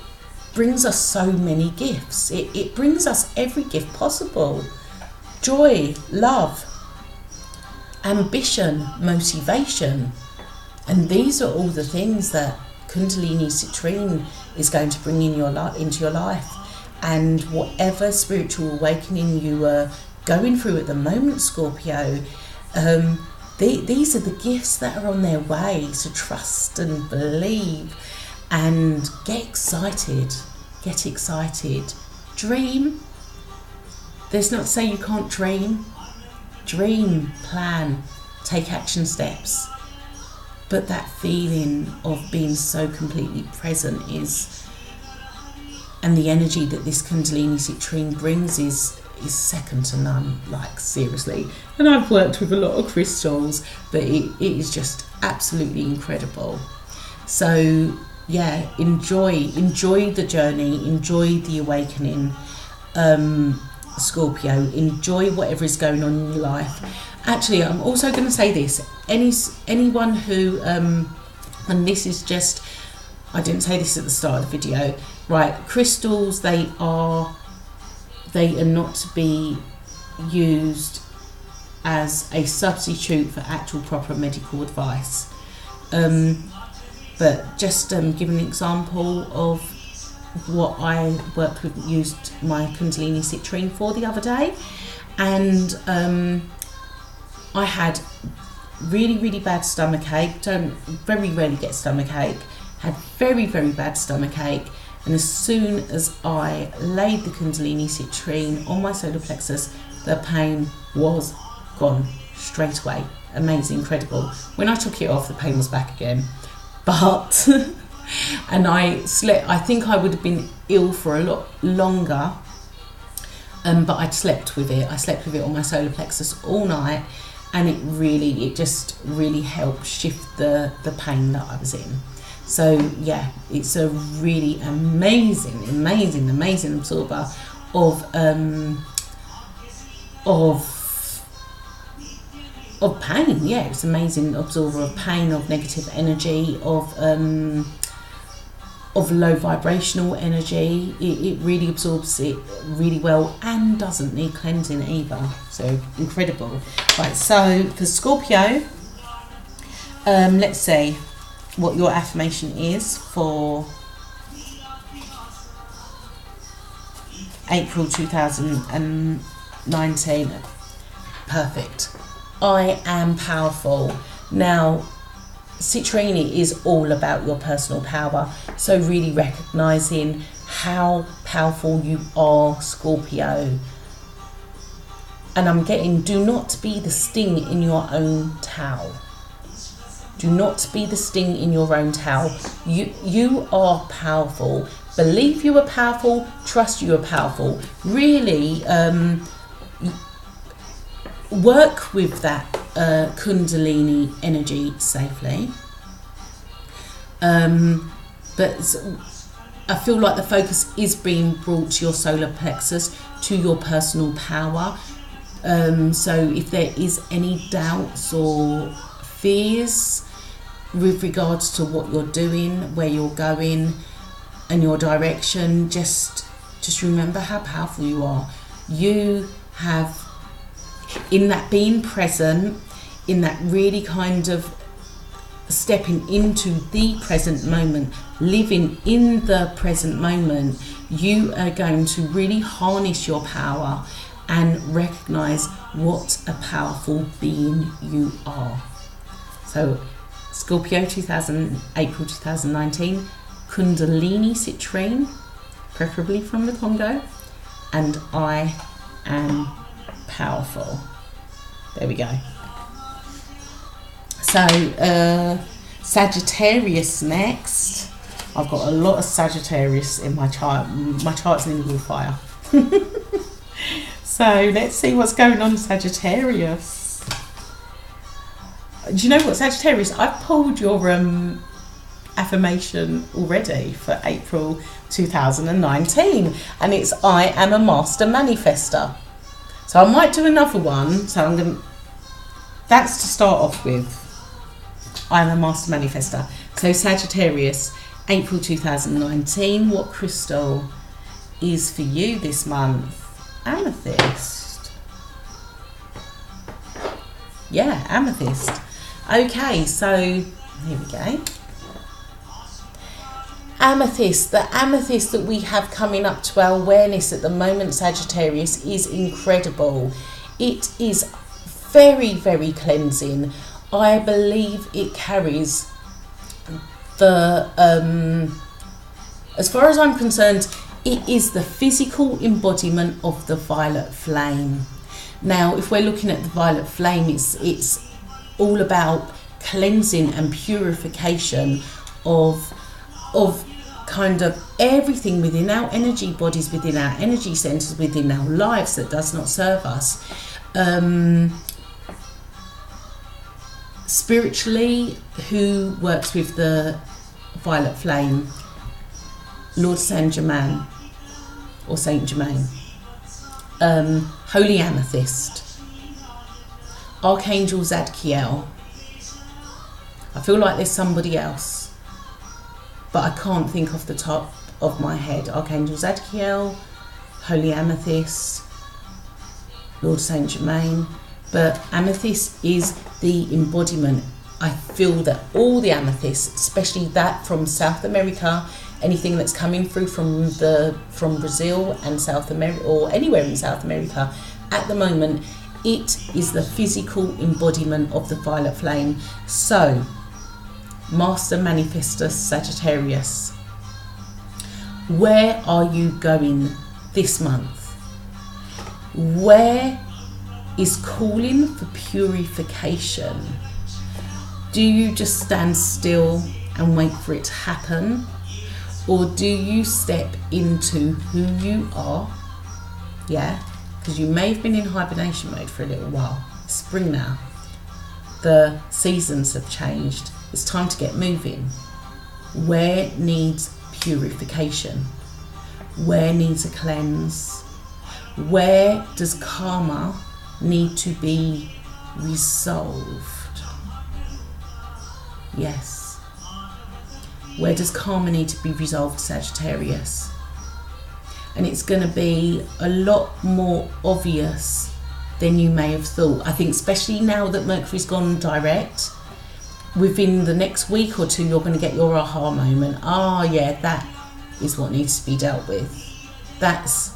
brings us so many gifts. It brings us every gift possible. Joy, love, ambition, motivation. And these are all the things that Kundalini Citrine is going to bring into your life. And whatever spiritual awakening you are going through at the moment, Scorpio, these are the gifts that are on their way. So trust and believe and get excited. Get excited. Dream. There's not to say you can't dream. Dream, plan, take action steps. But that feeling of being so completely present and the energy that this Kundalini Citrine brings is second to none, like seriously. And I've worked with a lot of crystals, but it is just absolutely incredible. So yeah, enjoy the journey, enjoy the awakening, Scorpio. Enjoy whatever is going on in your life. Actually, I'm also going to say this: anyone who and this is just, I didn't say this at the start of the video, right? Crystals, they are not to be used as a substitute for actual proper medical advice. But just give an example of what I used my Kundalini Citrine for the other day, and I had really bad stomach ache. Very rarely get stomach ache. Had very bad stomach ache, and as soon as I laid the Kundalini Citrine on my solar plexus, the pain was gone straight away. Amazing, incredible. When I took it off, the pain was back again. But and I slept. I think I would have been ill for a lot longer. But I'd slept with it. I slept with it on my solar plexus all night, and it just really helped shift the pain that I was in. So yeah, it's a really amazing absorber of pain. Yeah, it's an amazing absorber of pain, of negative energy, of low vibrational energy. It really absorbs it really well and doesn't need cleansing either. So incredible. Right, so for Scorpio, let's see what your affirmation is for April 2019. Perfect. I am powerful. Now, Citrine is all about your personal power. So really recognizing how powerful you are, Scorpio. And I'm getting, do not be the sting in your own towel. Do not be the sting in your own towel. You are powerful. Believe you are powerful. Trust you are powerful. Really work with that Kundalini energy safely. But I feel like the focus is being brought to your solar plexus, to your personal power. So if there is any doubts or fears with regards to what you're doing, where you're going, and your direction, just remember how powerful you are. You have, in that being present, in that really kind of stepping into the present moment, living in the present moment, you are going to really harness your power and recognize what a powerful being you are. So Scorpio, April 2019, Kundalini Citrine, preferably from the Congo, and I am powerful. There we go. So Sagittarius next. I've got a lot of Sagittarius in my chart. My chart's nearly all fire. So let's see what's going on, Sagittarius. Do you know what, Sagittarius? I've pulled your affirmation already for April 2019, and it's I am a master manifester. So I might do another one. So that's to start off with. I am a master manifester. So Sagittarius, April 2019. What crystal is for you this month? Amethyst. Yeah, amethyst. Okay, so here we go. Amethyst, the amethyst that we have coming up to our awareness at the moment, Sagittarius, is incredible. It is very, very cleansing. I believe it carries the, as far as I'm concerned, it is the physical embodiment of the violet flame. Now, if we're looking at the violet flame, it's all about cleansing and purification of kind of everything within our energy bodies, within our energy centers, within our lives that does not serve us. Spiritually, who works with the violet flame? Lord Saint Germain, or Saint Germain. Holy Amethyst. Archangel Zadkiel. I feel like there's somebody else, but I can't think off the top of my head. Archangel Zadkiel, Holy Amethyst, Lord Saint Germain. But amethyst is the embodiment. I feel that all the amethysts, especially that from South America, anything that's coming through from Brazil and South America, or anywhere in South America at the moment, it is the physical embodiment of the violet flame. So, Master Manifestor Sagittarius, where are you going this month? Where is calling for purification? Do you just stand still and wait for it to happen? Or do you step into who you are? Yeah, because you may have been in hibernation mode for a little while. It's spring now. The seasons have changed. It's time to get moving. Where needs purification? Where needs a cleanse? Where does karma need to be resolved? Yes. Where does karma need to be resolved, Sagittarius? And it's going to be a lot more obvious than you may have thought. I think especially now that Mercury's gone direct, within the next week or two, you're going to get your aha moment. Ah, yeah, that is what needs to be dealt with. That's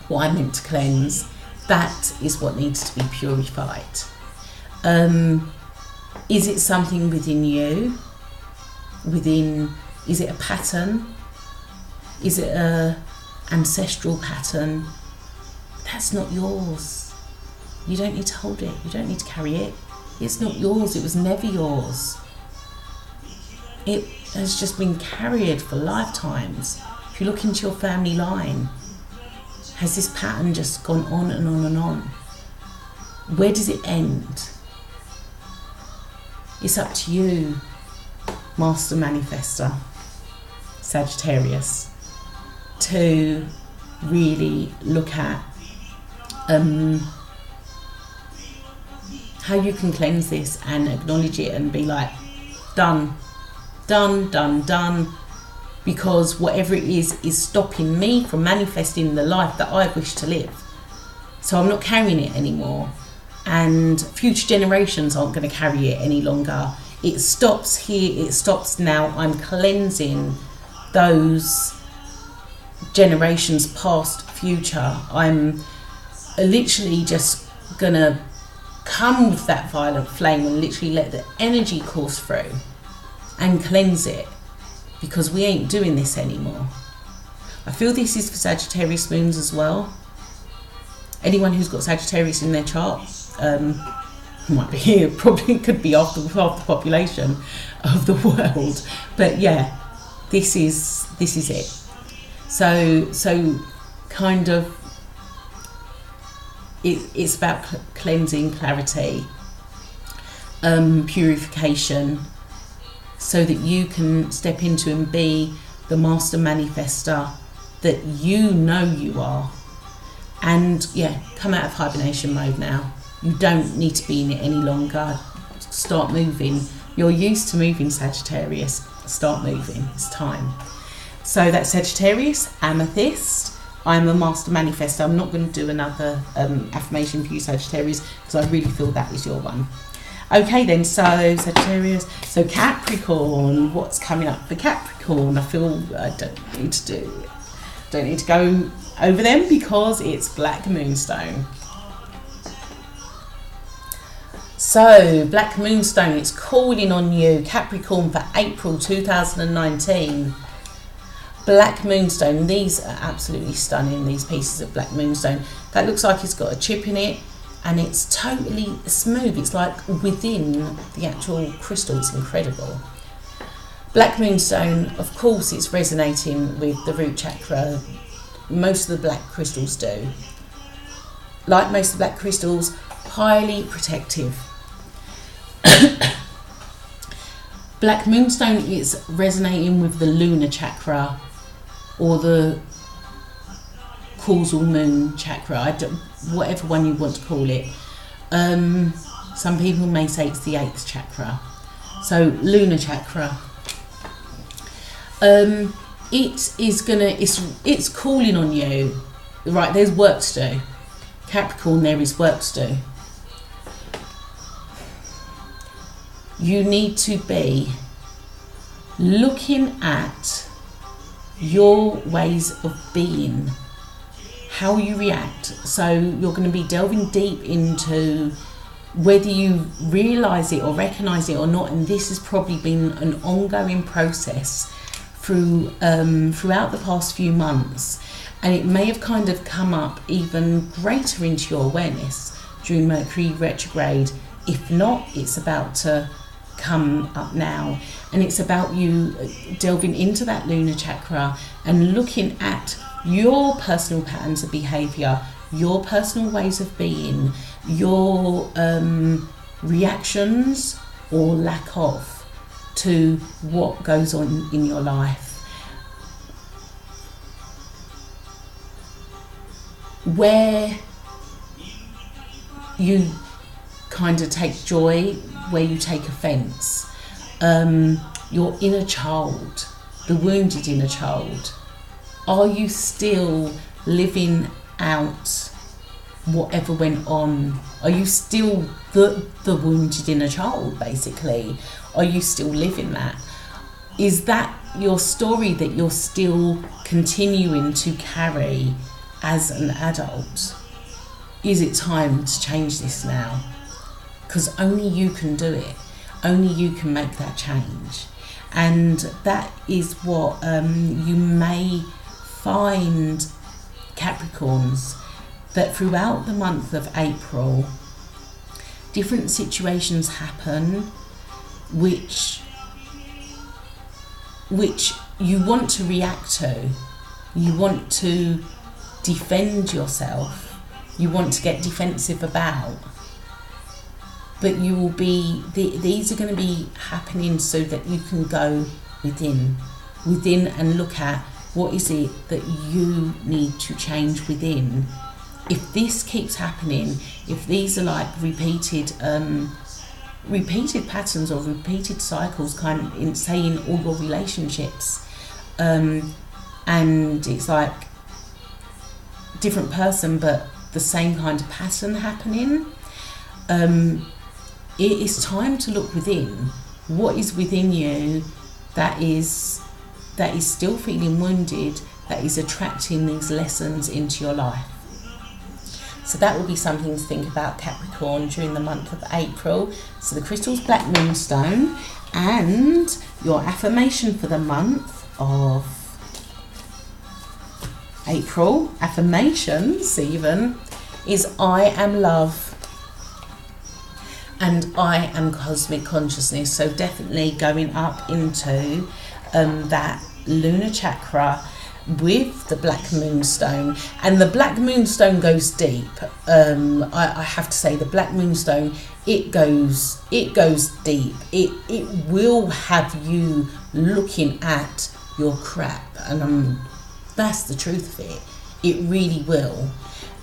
what I meant to cleanse. That is what needs to be purified. Is it something within you? Is it a pattern? Is it a ancestral pattern? That's not yours. You don't need to hold it. You don't need to carry it. It's not yours. It was never yours. It has just been carried for lifetimes. If you look into your family line, has this pattern just gone on and on and on? Where does it end? It's up to you, Master Manifestor Sagittarius, to really look at how you can cleanse this and acknowledge it and be like, done, done, done, done. Because whatever it is stopping me from manifesting the life that I wish to live. So I'm not carrying it anymore. And future generations aren't going to carry it any longer. It stops here, it stops now. I'm cleansing those generations past, future. I'm literally just gonna come with that violet flame and literally let the energy course through and cleanse it, because we ain't doing this anymore. I feel this is for Sagittarius moons as well. Anyone who's got Sagittarius in their chart might be here, probably could be half the population of the world, but yeah, this is it. So kind of it's about cleansing, clarity, purification, so that you can step into and be the master manifester that you know you are. And yeah, come out of hibernation mode now. You don't need to be in it any longer. Start moving. You're used to moving, Sagittarius. Start moving. It's time. So that's Sagittarius, Amethyst. I'm a master manifester. I'm not going to do another affirmation for you, Sagittarius, because I really feel that is your one. Okay then, so Sagittarius. So Capricorn, what's coming up for Capricorn? I feel I don't need to go over them because it's Black Moonstone. So Black Moonstone, it's calling on you, Capricorn, for April 2019. Black Moonstone, these are absolutely stunning, these pieces of Black Moonstone. That looks like it's got a chip in it, and it's totally smooth. It's like within the actual crystal. It's incredible. Black Moonstone, of course, it's resonating with the root chakra. Most of the black crystals do. Like most of the black crystals, highly protective. Black Moonstone is resonating with the lunar chakra, or the causal moon chakra, whatever one you want to call it. Some people may say it's the 8th chakra. So lunar chakra. It's calling on you. Right, there's work to do. Capricorn, there is work to do. You need to be looking at your ways of being, how you react. So you're going to be delving deep into whether you realise it or recognise it or not, and this has probably been an ongoing process throughout the past few months, and it may have kind of come up even greater into your awareness during Mercury retrograde. If not, it's about to come up now, and it's about you delving into that lunar chakra and looking at your personal patterns of behaviour, your personal ways of being, your reactions or lack of to what goes on in your life. Where you kind of take joy, where you take offence. Your inner child, the wounded inner child. Are you still living out whatever went on? Are you still the wounded inner child, basically? Are you still living that? Is that your story that you're still continuing to carry as an adult? Is it time to change this now? Because only you can do it. Only you can make that change. And that is what you may find, Capricorns, that throughout the month of April, different situations happen which you want to react to. You want to defend yourself. You want to get defensive about. But you will be, these are going to be happening so that you can go within and look at what is it that you need to change within. If this keeps happening, if these are like repeated patterns or repeated cycles, kind of in, say, in all your relationships, and it's like different person but the same kind of pattern happening, it is time to look within. what is within you that is still feeling wounded, that is attracting these lessons into your life. So that will be something to think about, Capricorn, during the month of April. So the crystal's Black Moonstone, and your affirmation for the month of April, affirmations even, is I am love and I am cosmic consciousness. So definitely going up into that lunar chakra with the Black Moonstone. And the Black Moonstone goes deep. I have to say, the Black Moonstone, it goes deep. It will have you looking at your crap, and that's the truth of it. It really will.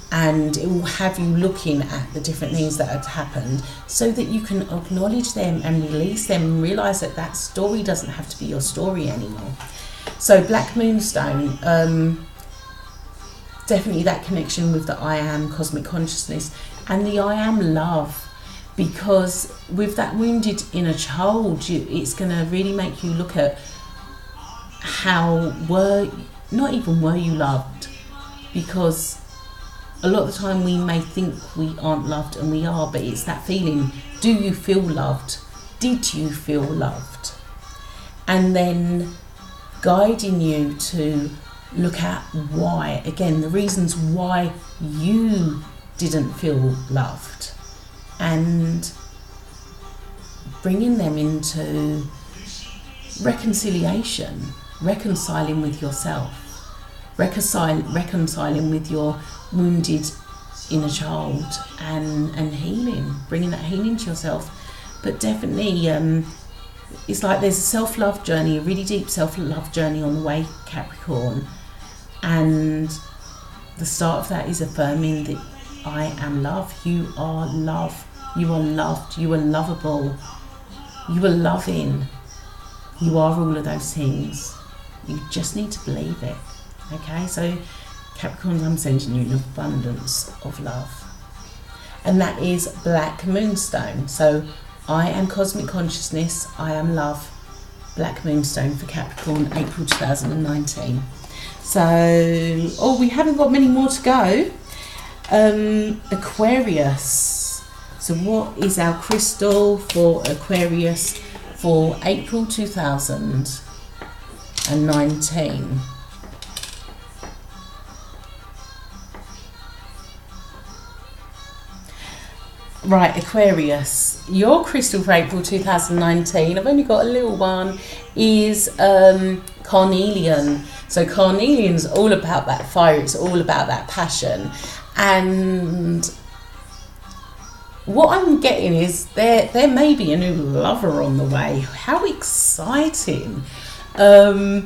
And it will have you looking at the different things that have happened, so that you can acknowledge them and release them and realise that that story doesn't have to be your story anymore. So Black Moonstone, definitely that connection with the I am cosmic consciousness and the I am love, because with that wounded inner child, it's going to really make you look at how not even were you loved, because a lot of the time we may think we aren't loved, and we are, but it's that feeling. Do you feel loved? Did you feel loved? And then guiding you to look at why, again, the reasons why you didn't feel loved, and bringing them into reconciliation, reconciling with yourself, reconciling with your wounded inner child, and healing, bringing that healing to yourself. But definitely it's like there's a self-love journey, a really deep self-love journey on the way, Capricorn, and the start of that is affirming that I am love. You are love. You are loved. You are lovable. You are loving. You are all of those things. You just need to believe it. Okay, so Capricorn, I'm sending you an abundance of love. And that is Black Moonstone. So I am cosmic consciousness, I am love, Black Moonstone for Capricorn, April 2019. So, we haven't got many more to go. Aquarius. So what is our crystal for Aquarius for April 2019? Right, Aquarius, your crystal for April 2019, I've only got a little one, is carnelian. So carnelian's all about that fire, it's all about that passion. And what I'm getting is there may be a new lover on the way. How exciting. You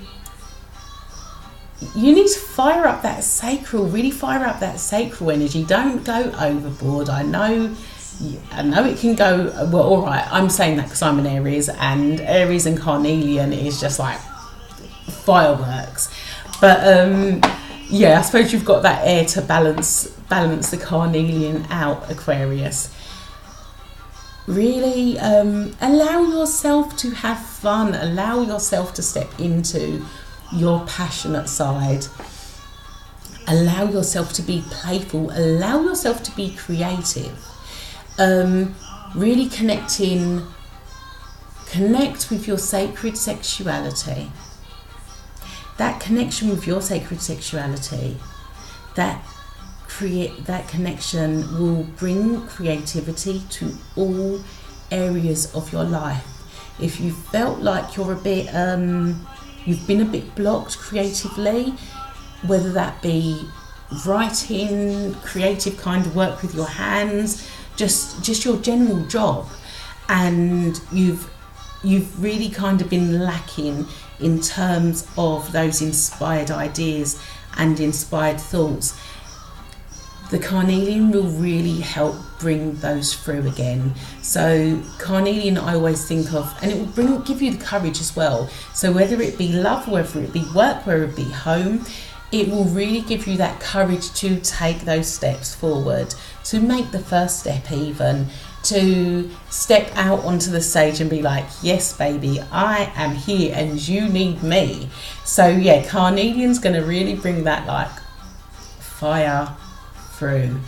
need to fire up that sacral, really fire up that sacral energy. Don't go overboard. I know it can go, well, all right, I'm saying that because I'm an Aries, and Aries and carnelian is just like fireworks. But yeah, I suppose you've got that air to balance the carnelian out, Aquarius. Really allow yourself to have fun, allow yourself to step into your passionate side, allow yourself to be playful, allow yourself to be creative. Really connect with your sacred sexuality. That connection with your sacred sexuality, that connection will bring creativity to all areas of your life. If you felt like you're you've been a bit blocked creatively, whether that be writing, creative kind of work with your hands, just your general job, and you've really kind of been lacking in terms of those inspired ideas and inspired thoughts, the carnelian will really help bring those through again. So carnelian, I always think of, and it will give you the courage as well. So whether it be love, whether it be work, whether it be home, it will really give you that courage to take those steps forward, to make the first step even, to step out onto the stage and be like, yes baby, I am here and you need me. So yeah, carnelian's going to really bring that like fire through.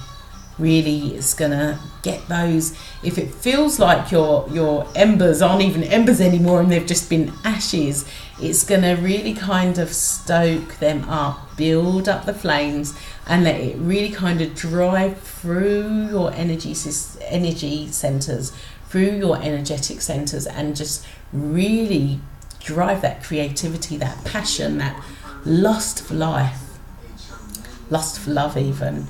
Really, it's gonna get those, if it feels like your embers aren't even embers anymore and they've just been ashes, it's gonna really kind of stoke them up, build up the flames, and let it really kind of drive through your energy centers, through your energetic centers, and just really drive that creativity, that passion, that lust for life, lust for love even,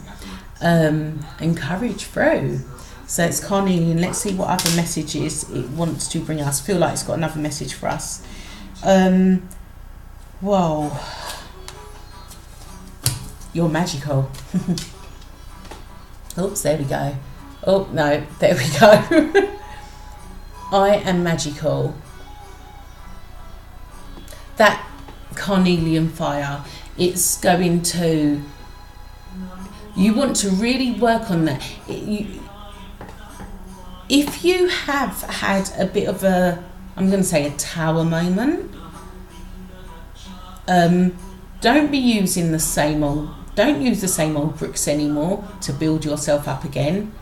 encourage through. So it's carnelian. Let's see what other messages it wants to bring us. I feel like it's got another message for us. Whoa, you're magical. Oops, there we go. Oh no, there we go. I am magical. That carnelian fire, it's going to, you want to really work on that. If you have had a bit of a, I'm going to say a tower moment, don't be using the same old, don't use the same old bricks anymore to build yourself up again.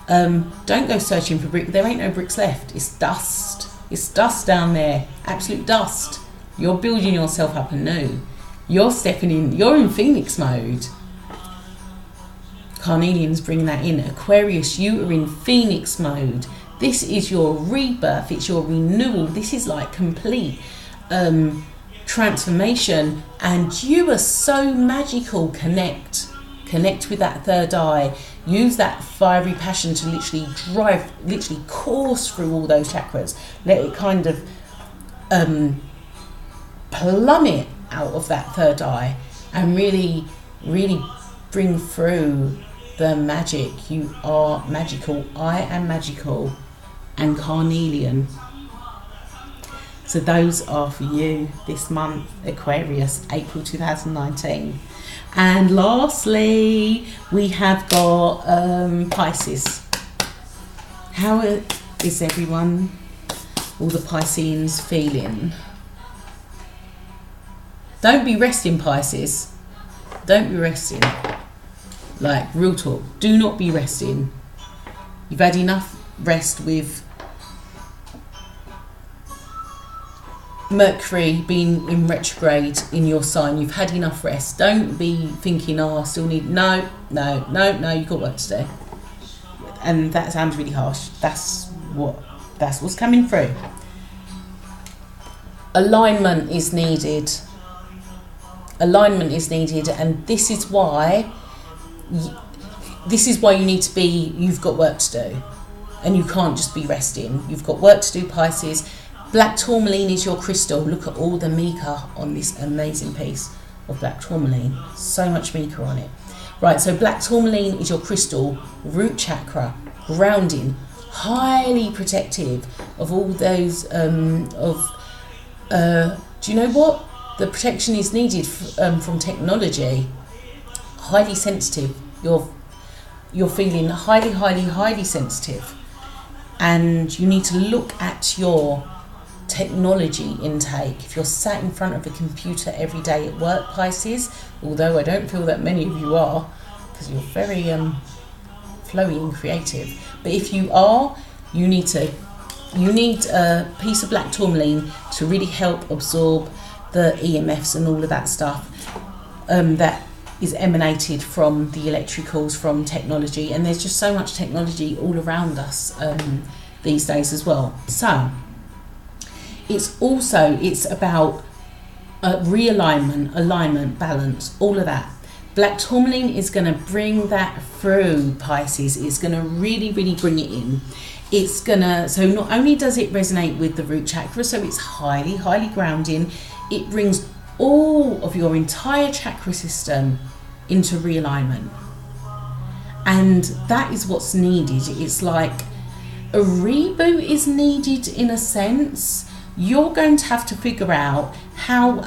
Don't go searching for bricks. There ain't no bricks left. It's dust. It's dust down there. Absolute dust. You're building yourself up anew. You're stepping in. You're in Phoenix mode. Carnelian's bringing that in. Aquarius, you are in Phoenix mode. This is your rebirth. It's your renewal. This is like complete transformation. And you are so magical. Connect with that third eye. Use that fiery passion to literally course through all those chakras. Let it kind of plummet out of that third eye and really bring through the magic. You are magical. I am magical. And carnelian. So those are for you this month, Aquarius, April 2019. And lastly, we have got Pisces. How is everyone, all the Pisceans, feeling? Don't be resting, Pisces. Don't be resting. Like, real talk. Do not be resting. You've had enough rest with Mercury being in retrograde in your sign. You've had enough rest. Don't be thinking, oh, I still need... No, you've got work to do. And that sounds really harsh. That's what's coming through. Alignment is needed. Alignment is needed, and this is why you need to be, you've got work to do, and you can't just be resting. You've got work to do, Pisces. Black tourmaline is your crystal. Look at all the mica on this amazing piece of black tourmaline. So much mica on it. Right, so black tourmaline is your crystal, root chakra, grounding, highly protective of all those, do you know what? The protection is needed from technology. Highly sensitive. You're feeling highly sensitive. And you need to look at your technology intake. If you're sat in front of a computer every day at work, Pisces, although I don't feel that many of you are, because you're very flowy and creative, but if you are, you need a piece of black tourmaline to really help absorb the EMFs and all of that stuff that is emanated from the electricals, from technology. And there's just so much technology all around us these days as well. So it's about realignment, alignment, balance, all of that. Black tourmaline is going to bring that through, Pisces. It's going to really bring it in. It's going to, so not only does it resonate with the root chakra, so it's highly grounding, it brings all of your entire chakra system into realignment. And that is what's needed. It's like a reboot is needed in a sense. You're going to have to figure out how,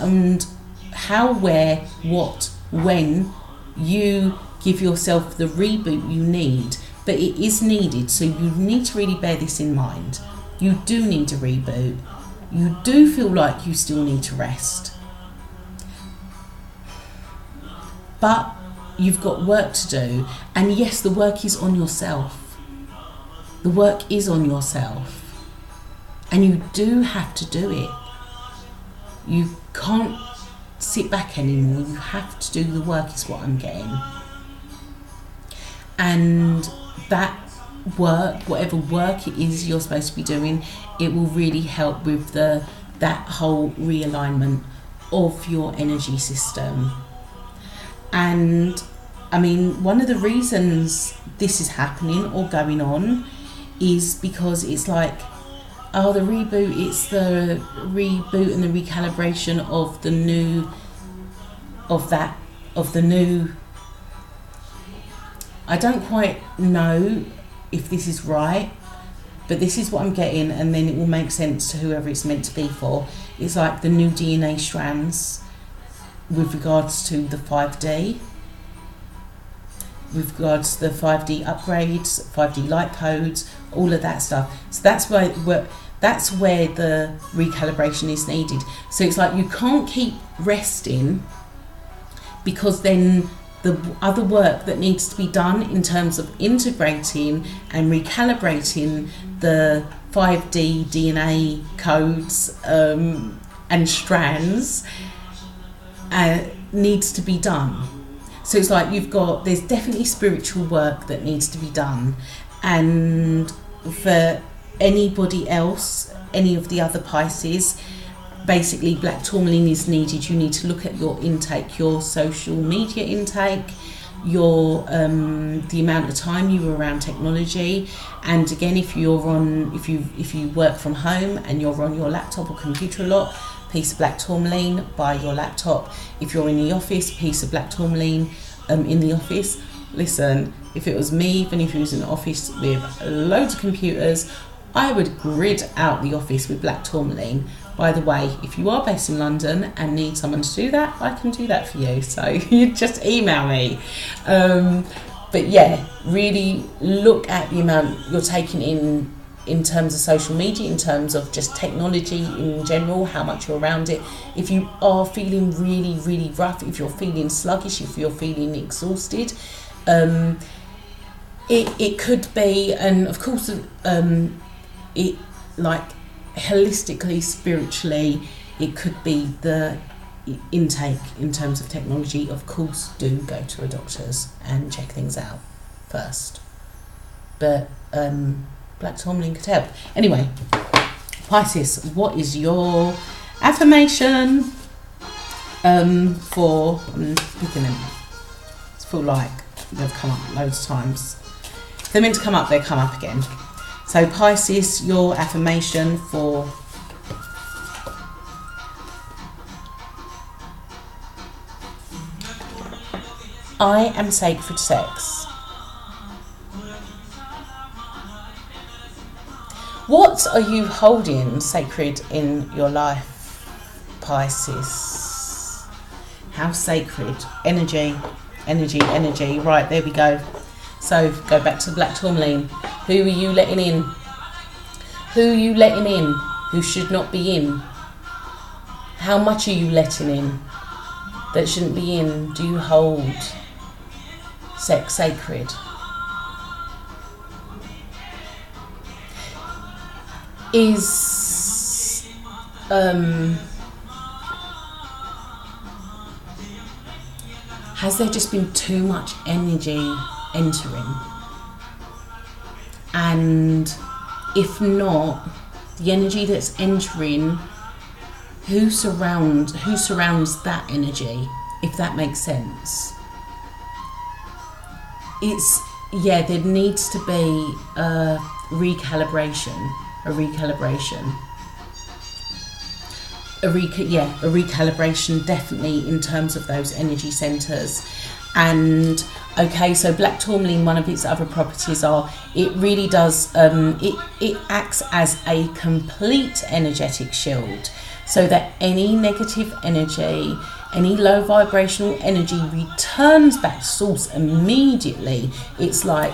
where, what, when you give yourself the reboot you need but it is needed. So you need to really bear this in mind. You do need a reboot. You do feel like you still need to rest, but you've got work to do. And yes, the work is on yourself. The work is on yourself, and you do have to do it. You can't sit back anymore. You have to do the work, is what I'm getting. And that work, whatever work it is you're supposed to be doing, it will really help with that whole realignment of your energy system. And I mean, one of the reasons this is happening or going on is because it's like, oh, the reboot, it's the reboot and the recalibration of the new, I don't quite know if this is right, but this is what I'm getting, and then it will make sense to whoever it's meant to be for. It's like the new DNA strands with regards to the 5D, with regards to the 5D upgrades, 5D light codes, all of that stuff. So that's where the recalibration is needed. So it's like you can't keep resting, because then the other work that needs to be done in terms of integrating and recalibrating the 5D DNA codes and strands needs to be done. So it's like there's definitely spiritual work that needs to be done. And for anybody else, any of the other Pisces, basically black tourmaline is needed. You need to look at your intake, your social media intake, your the amount of time you were around technology. And again, if you work from home and you're on your laptop or computer a lot, piece of black tourmaline by your laptop. If you're in the office, piece of black tourmaline in the office. Listen, if it was me, even if it was in an office with loads of computers, I would grid out the office with black tourmaline. By the way, if you are based in London and need someone to do that, I can do that for you. So you just email me. But yeah, really look at the amount you're taking in terms of social media, in terms of just technology in general, how much you're around it. If you are feeling really, really rough, if you're feeling sluggish, if you're feeling exhausted, it could be, and of course, it like holistically, spiritually, it could be the intake in terms of technology. Of course, do go to a doctor's and check things out first. But black tourmaline could help. Anyway, Pisces, what is your affirmation for, I'm picking them, I feel like they've come up loads of times. If they're meant to come up, they come up again. So Pisces, your affirmation for I am sacred sex. What are you holding sacred in your life, Pisces? How sacred? Energy, energy, energy. Right, there we go. So go back to the black tourmaline. Who are you letting in? Who are you letting in who should not be in? How much are you letting in that shouldn't be in? Do you hold sex sacred? Has there just been too much energy entering? And if not, the energy that's entering, who surrounds that energy, if that makes sense? There needs to be a recalibration definitely in terms of those energy centers. And okay, so black tourmaline, one of its other properties are it really does it acts as a complete energetic shield, so that any negative energy, any low vibrational energy returns back to source immediately. It's like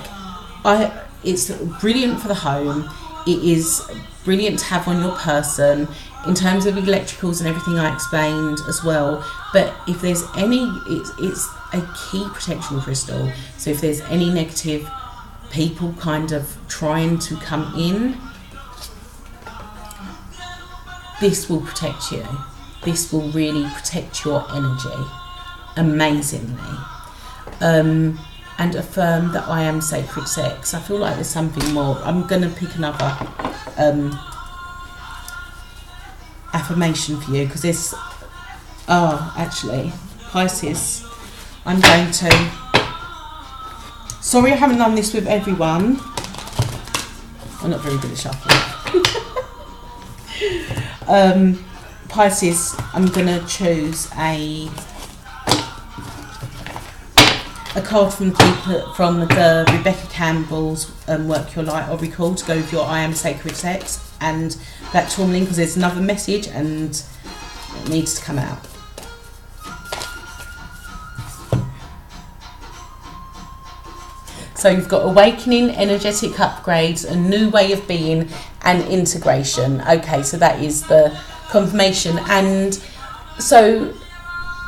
It's brilliant for the home. It is brilliant to have on your person in terms of electricals and everything I explained as well. But if there's any, it's a key protection crystal. So if there's any negative people kind of trying to come in, this will protect you. This will really protect your energy amazingly. And affirm that I am sacred sex. I feel like there's something more. I'm going to pick another affirmation for you, because this, actually, Pisces, I'm going to, sorry I haven't done this with everyone. I'm not very good at shuffling. Pisces, I'm going to choose a card from the Rebecca Campbell's Work Your Light Oracle to go with your I Am Sacred Sex and Black Tourmaline, because there's another message and it needs to come out. So you've got awakening, energetic upgrades, a new way of being, and integration. Okay, so that is the confirmation. And so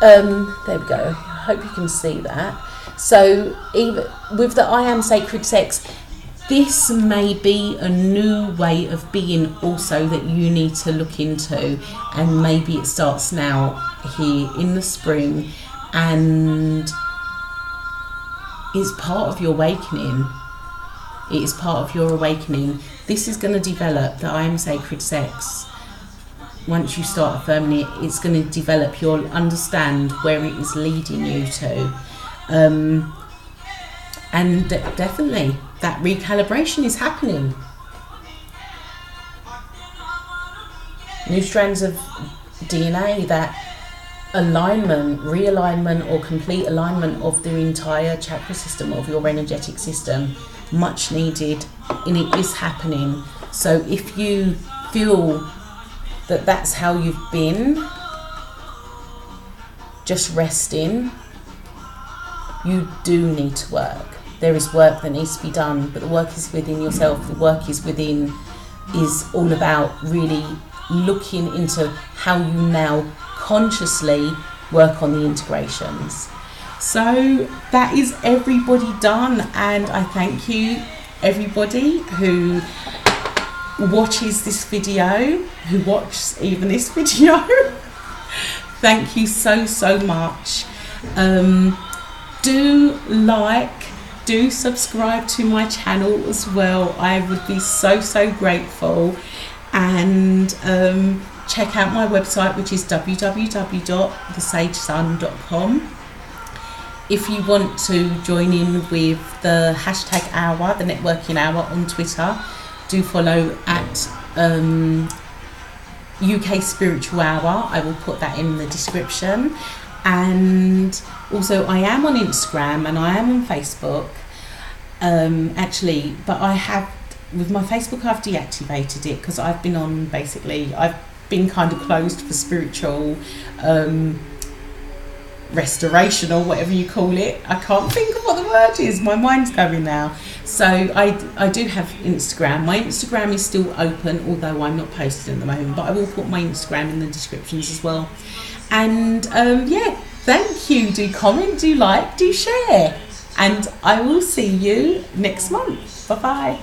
there we go. I hope you can see that. So even with the I Am Sacred Sex, this may be a new way of being also that you need to look into, and maybe it starts now here in the spring and is part of your awakening. It is part of your awakening. This is going to develop, the I Am Sacred Sex. Once you start affirming it, it's going to develop. You'll understand where it is leading you to. And definitely that recalibration is happening. New strands of DNA, that alignment, realignment or complete alignment of the entire chakra system, of your energetic system, much needed, and it is happening. So if you feel that that's how you've been, just resting, you do need to work. There is work that needs to be done, but the work is within yourself. The work is all about really looking into how you now consciously work on the integrations. So that is everybody done, and I thank you everybody who watches this video, who watches even this video. Thank you so much. Do subscribe to my channel as well. I would be so grateful. And check out my website, which is www.thesagesun.com. If you want to join in with the hashtag hour, the networking hour on Twitter, do follow at UK Spiritual Hour. I will put that in the description. And also I am on Instagram and I am on Facebook, actually, but I have, with my Facebook I've deactivated it because I've been on, basically I've been kind of closed for spiritual restoration or whatever you call it. I can't think of what the word is, my mind's going now. So I do have Instagram. My Instagram is still open, although I'm not posting at the moment, but I will put my Instagram in the descriptions as well. And yeah, thank you. Do comment, do like, do share, and I will see you next month. Bye bye.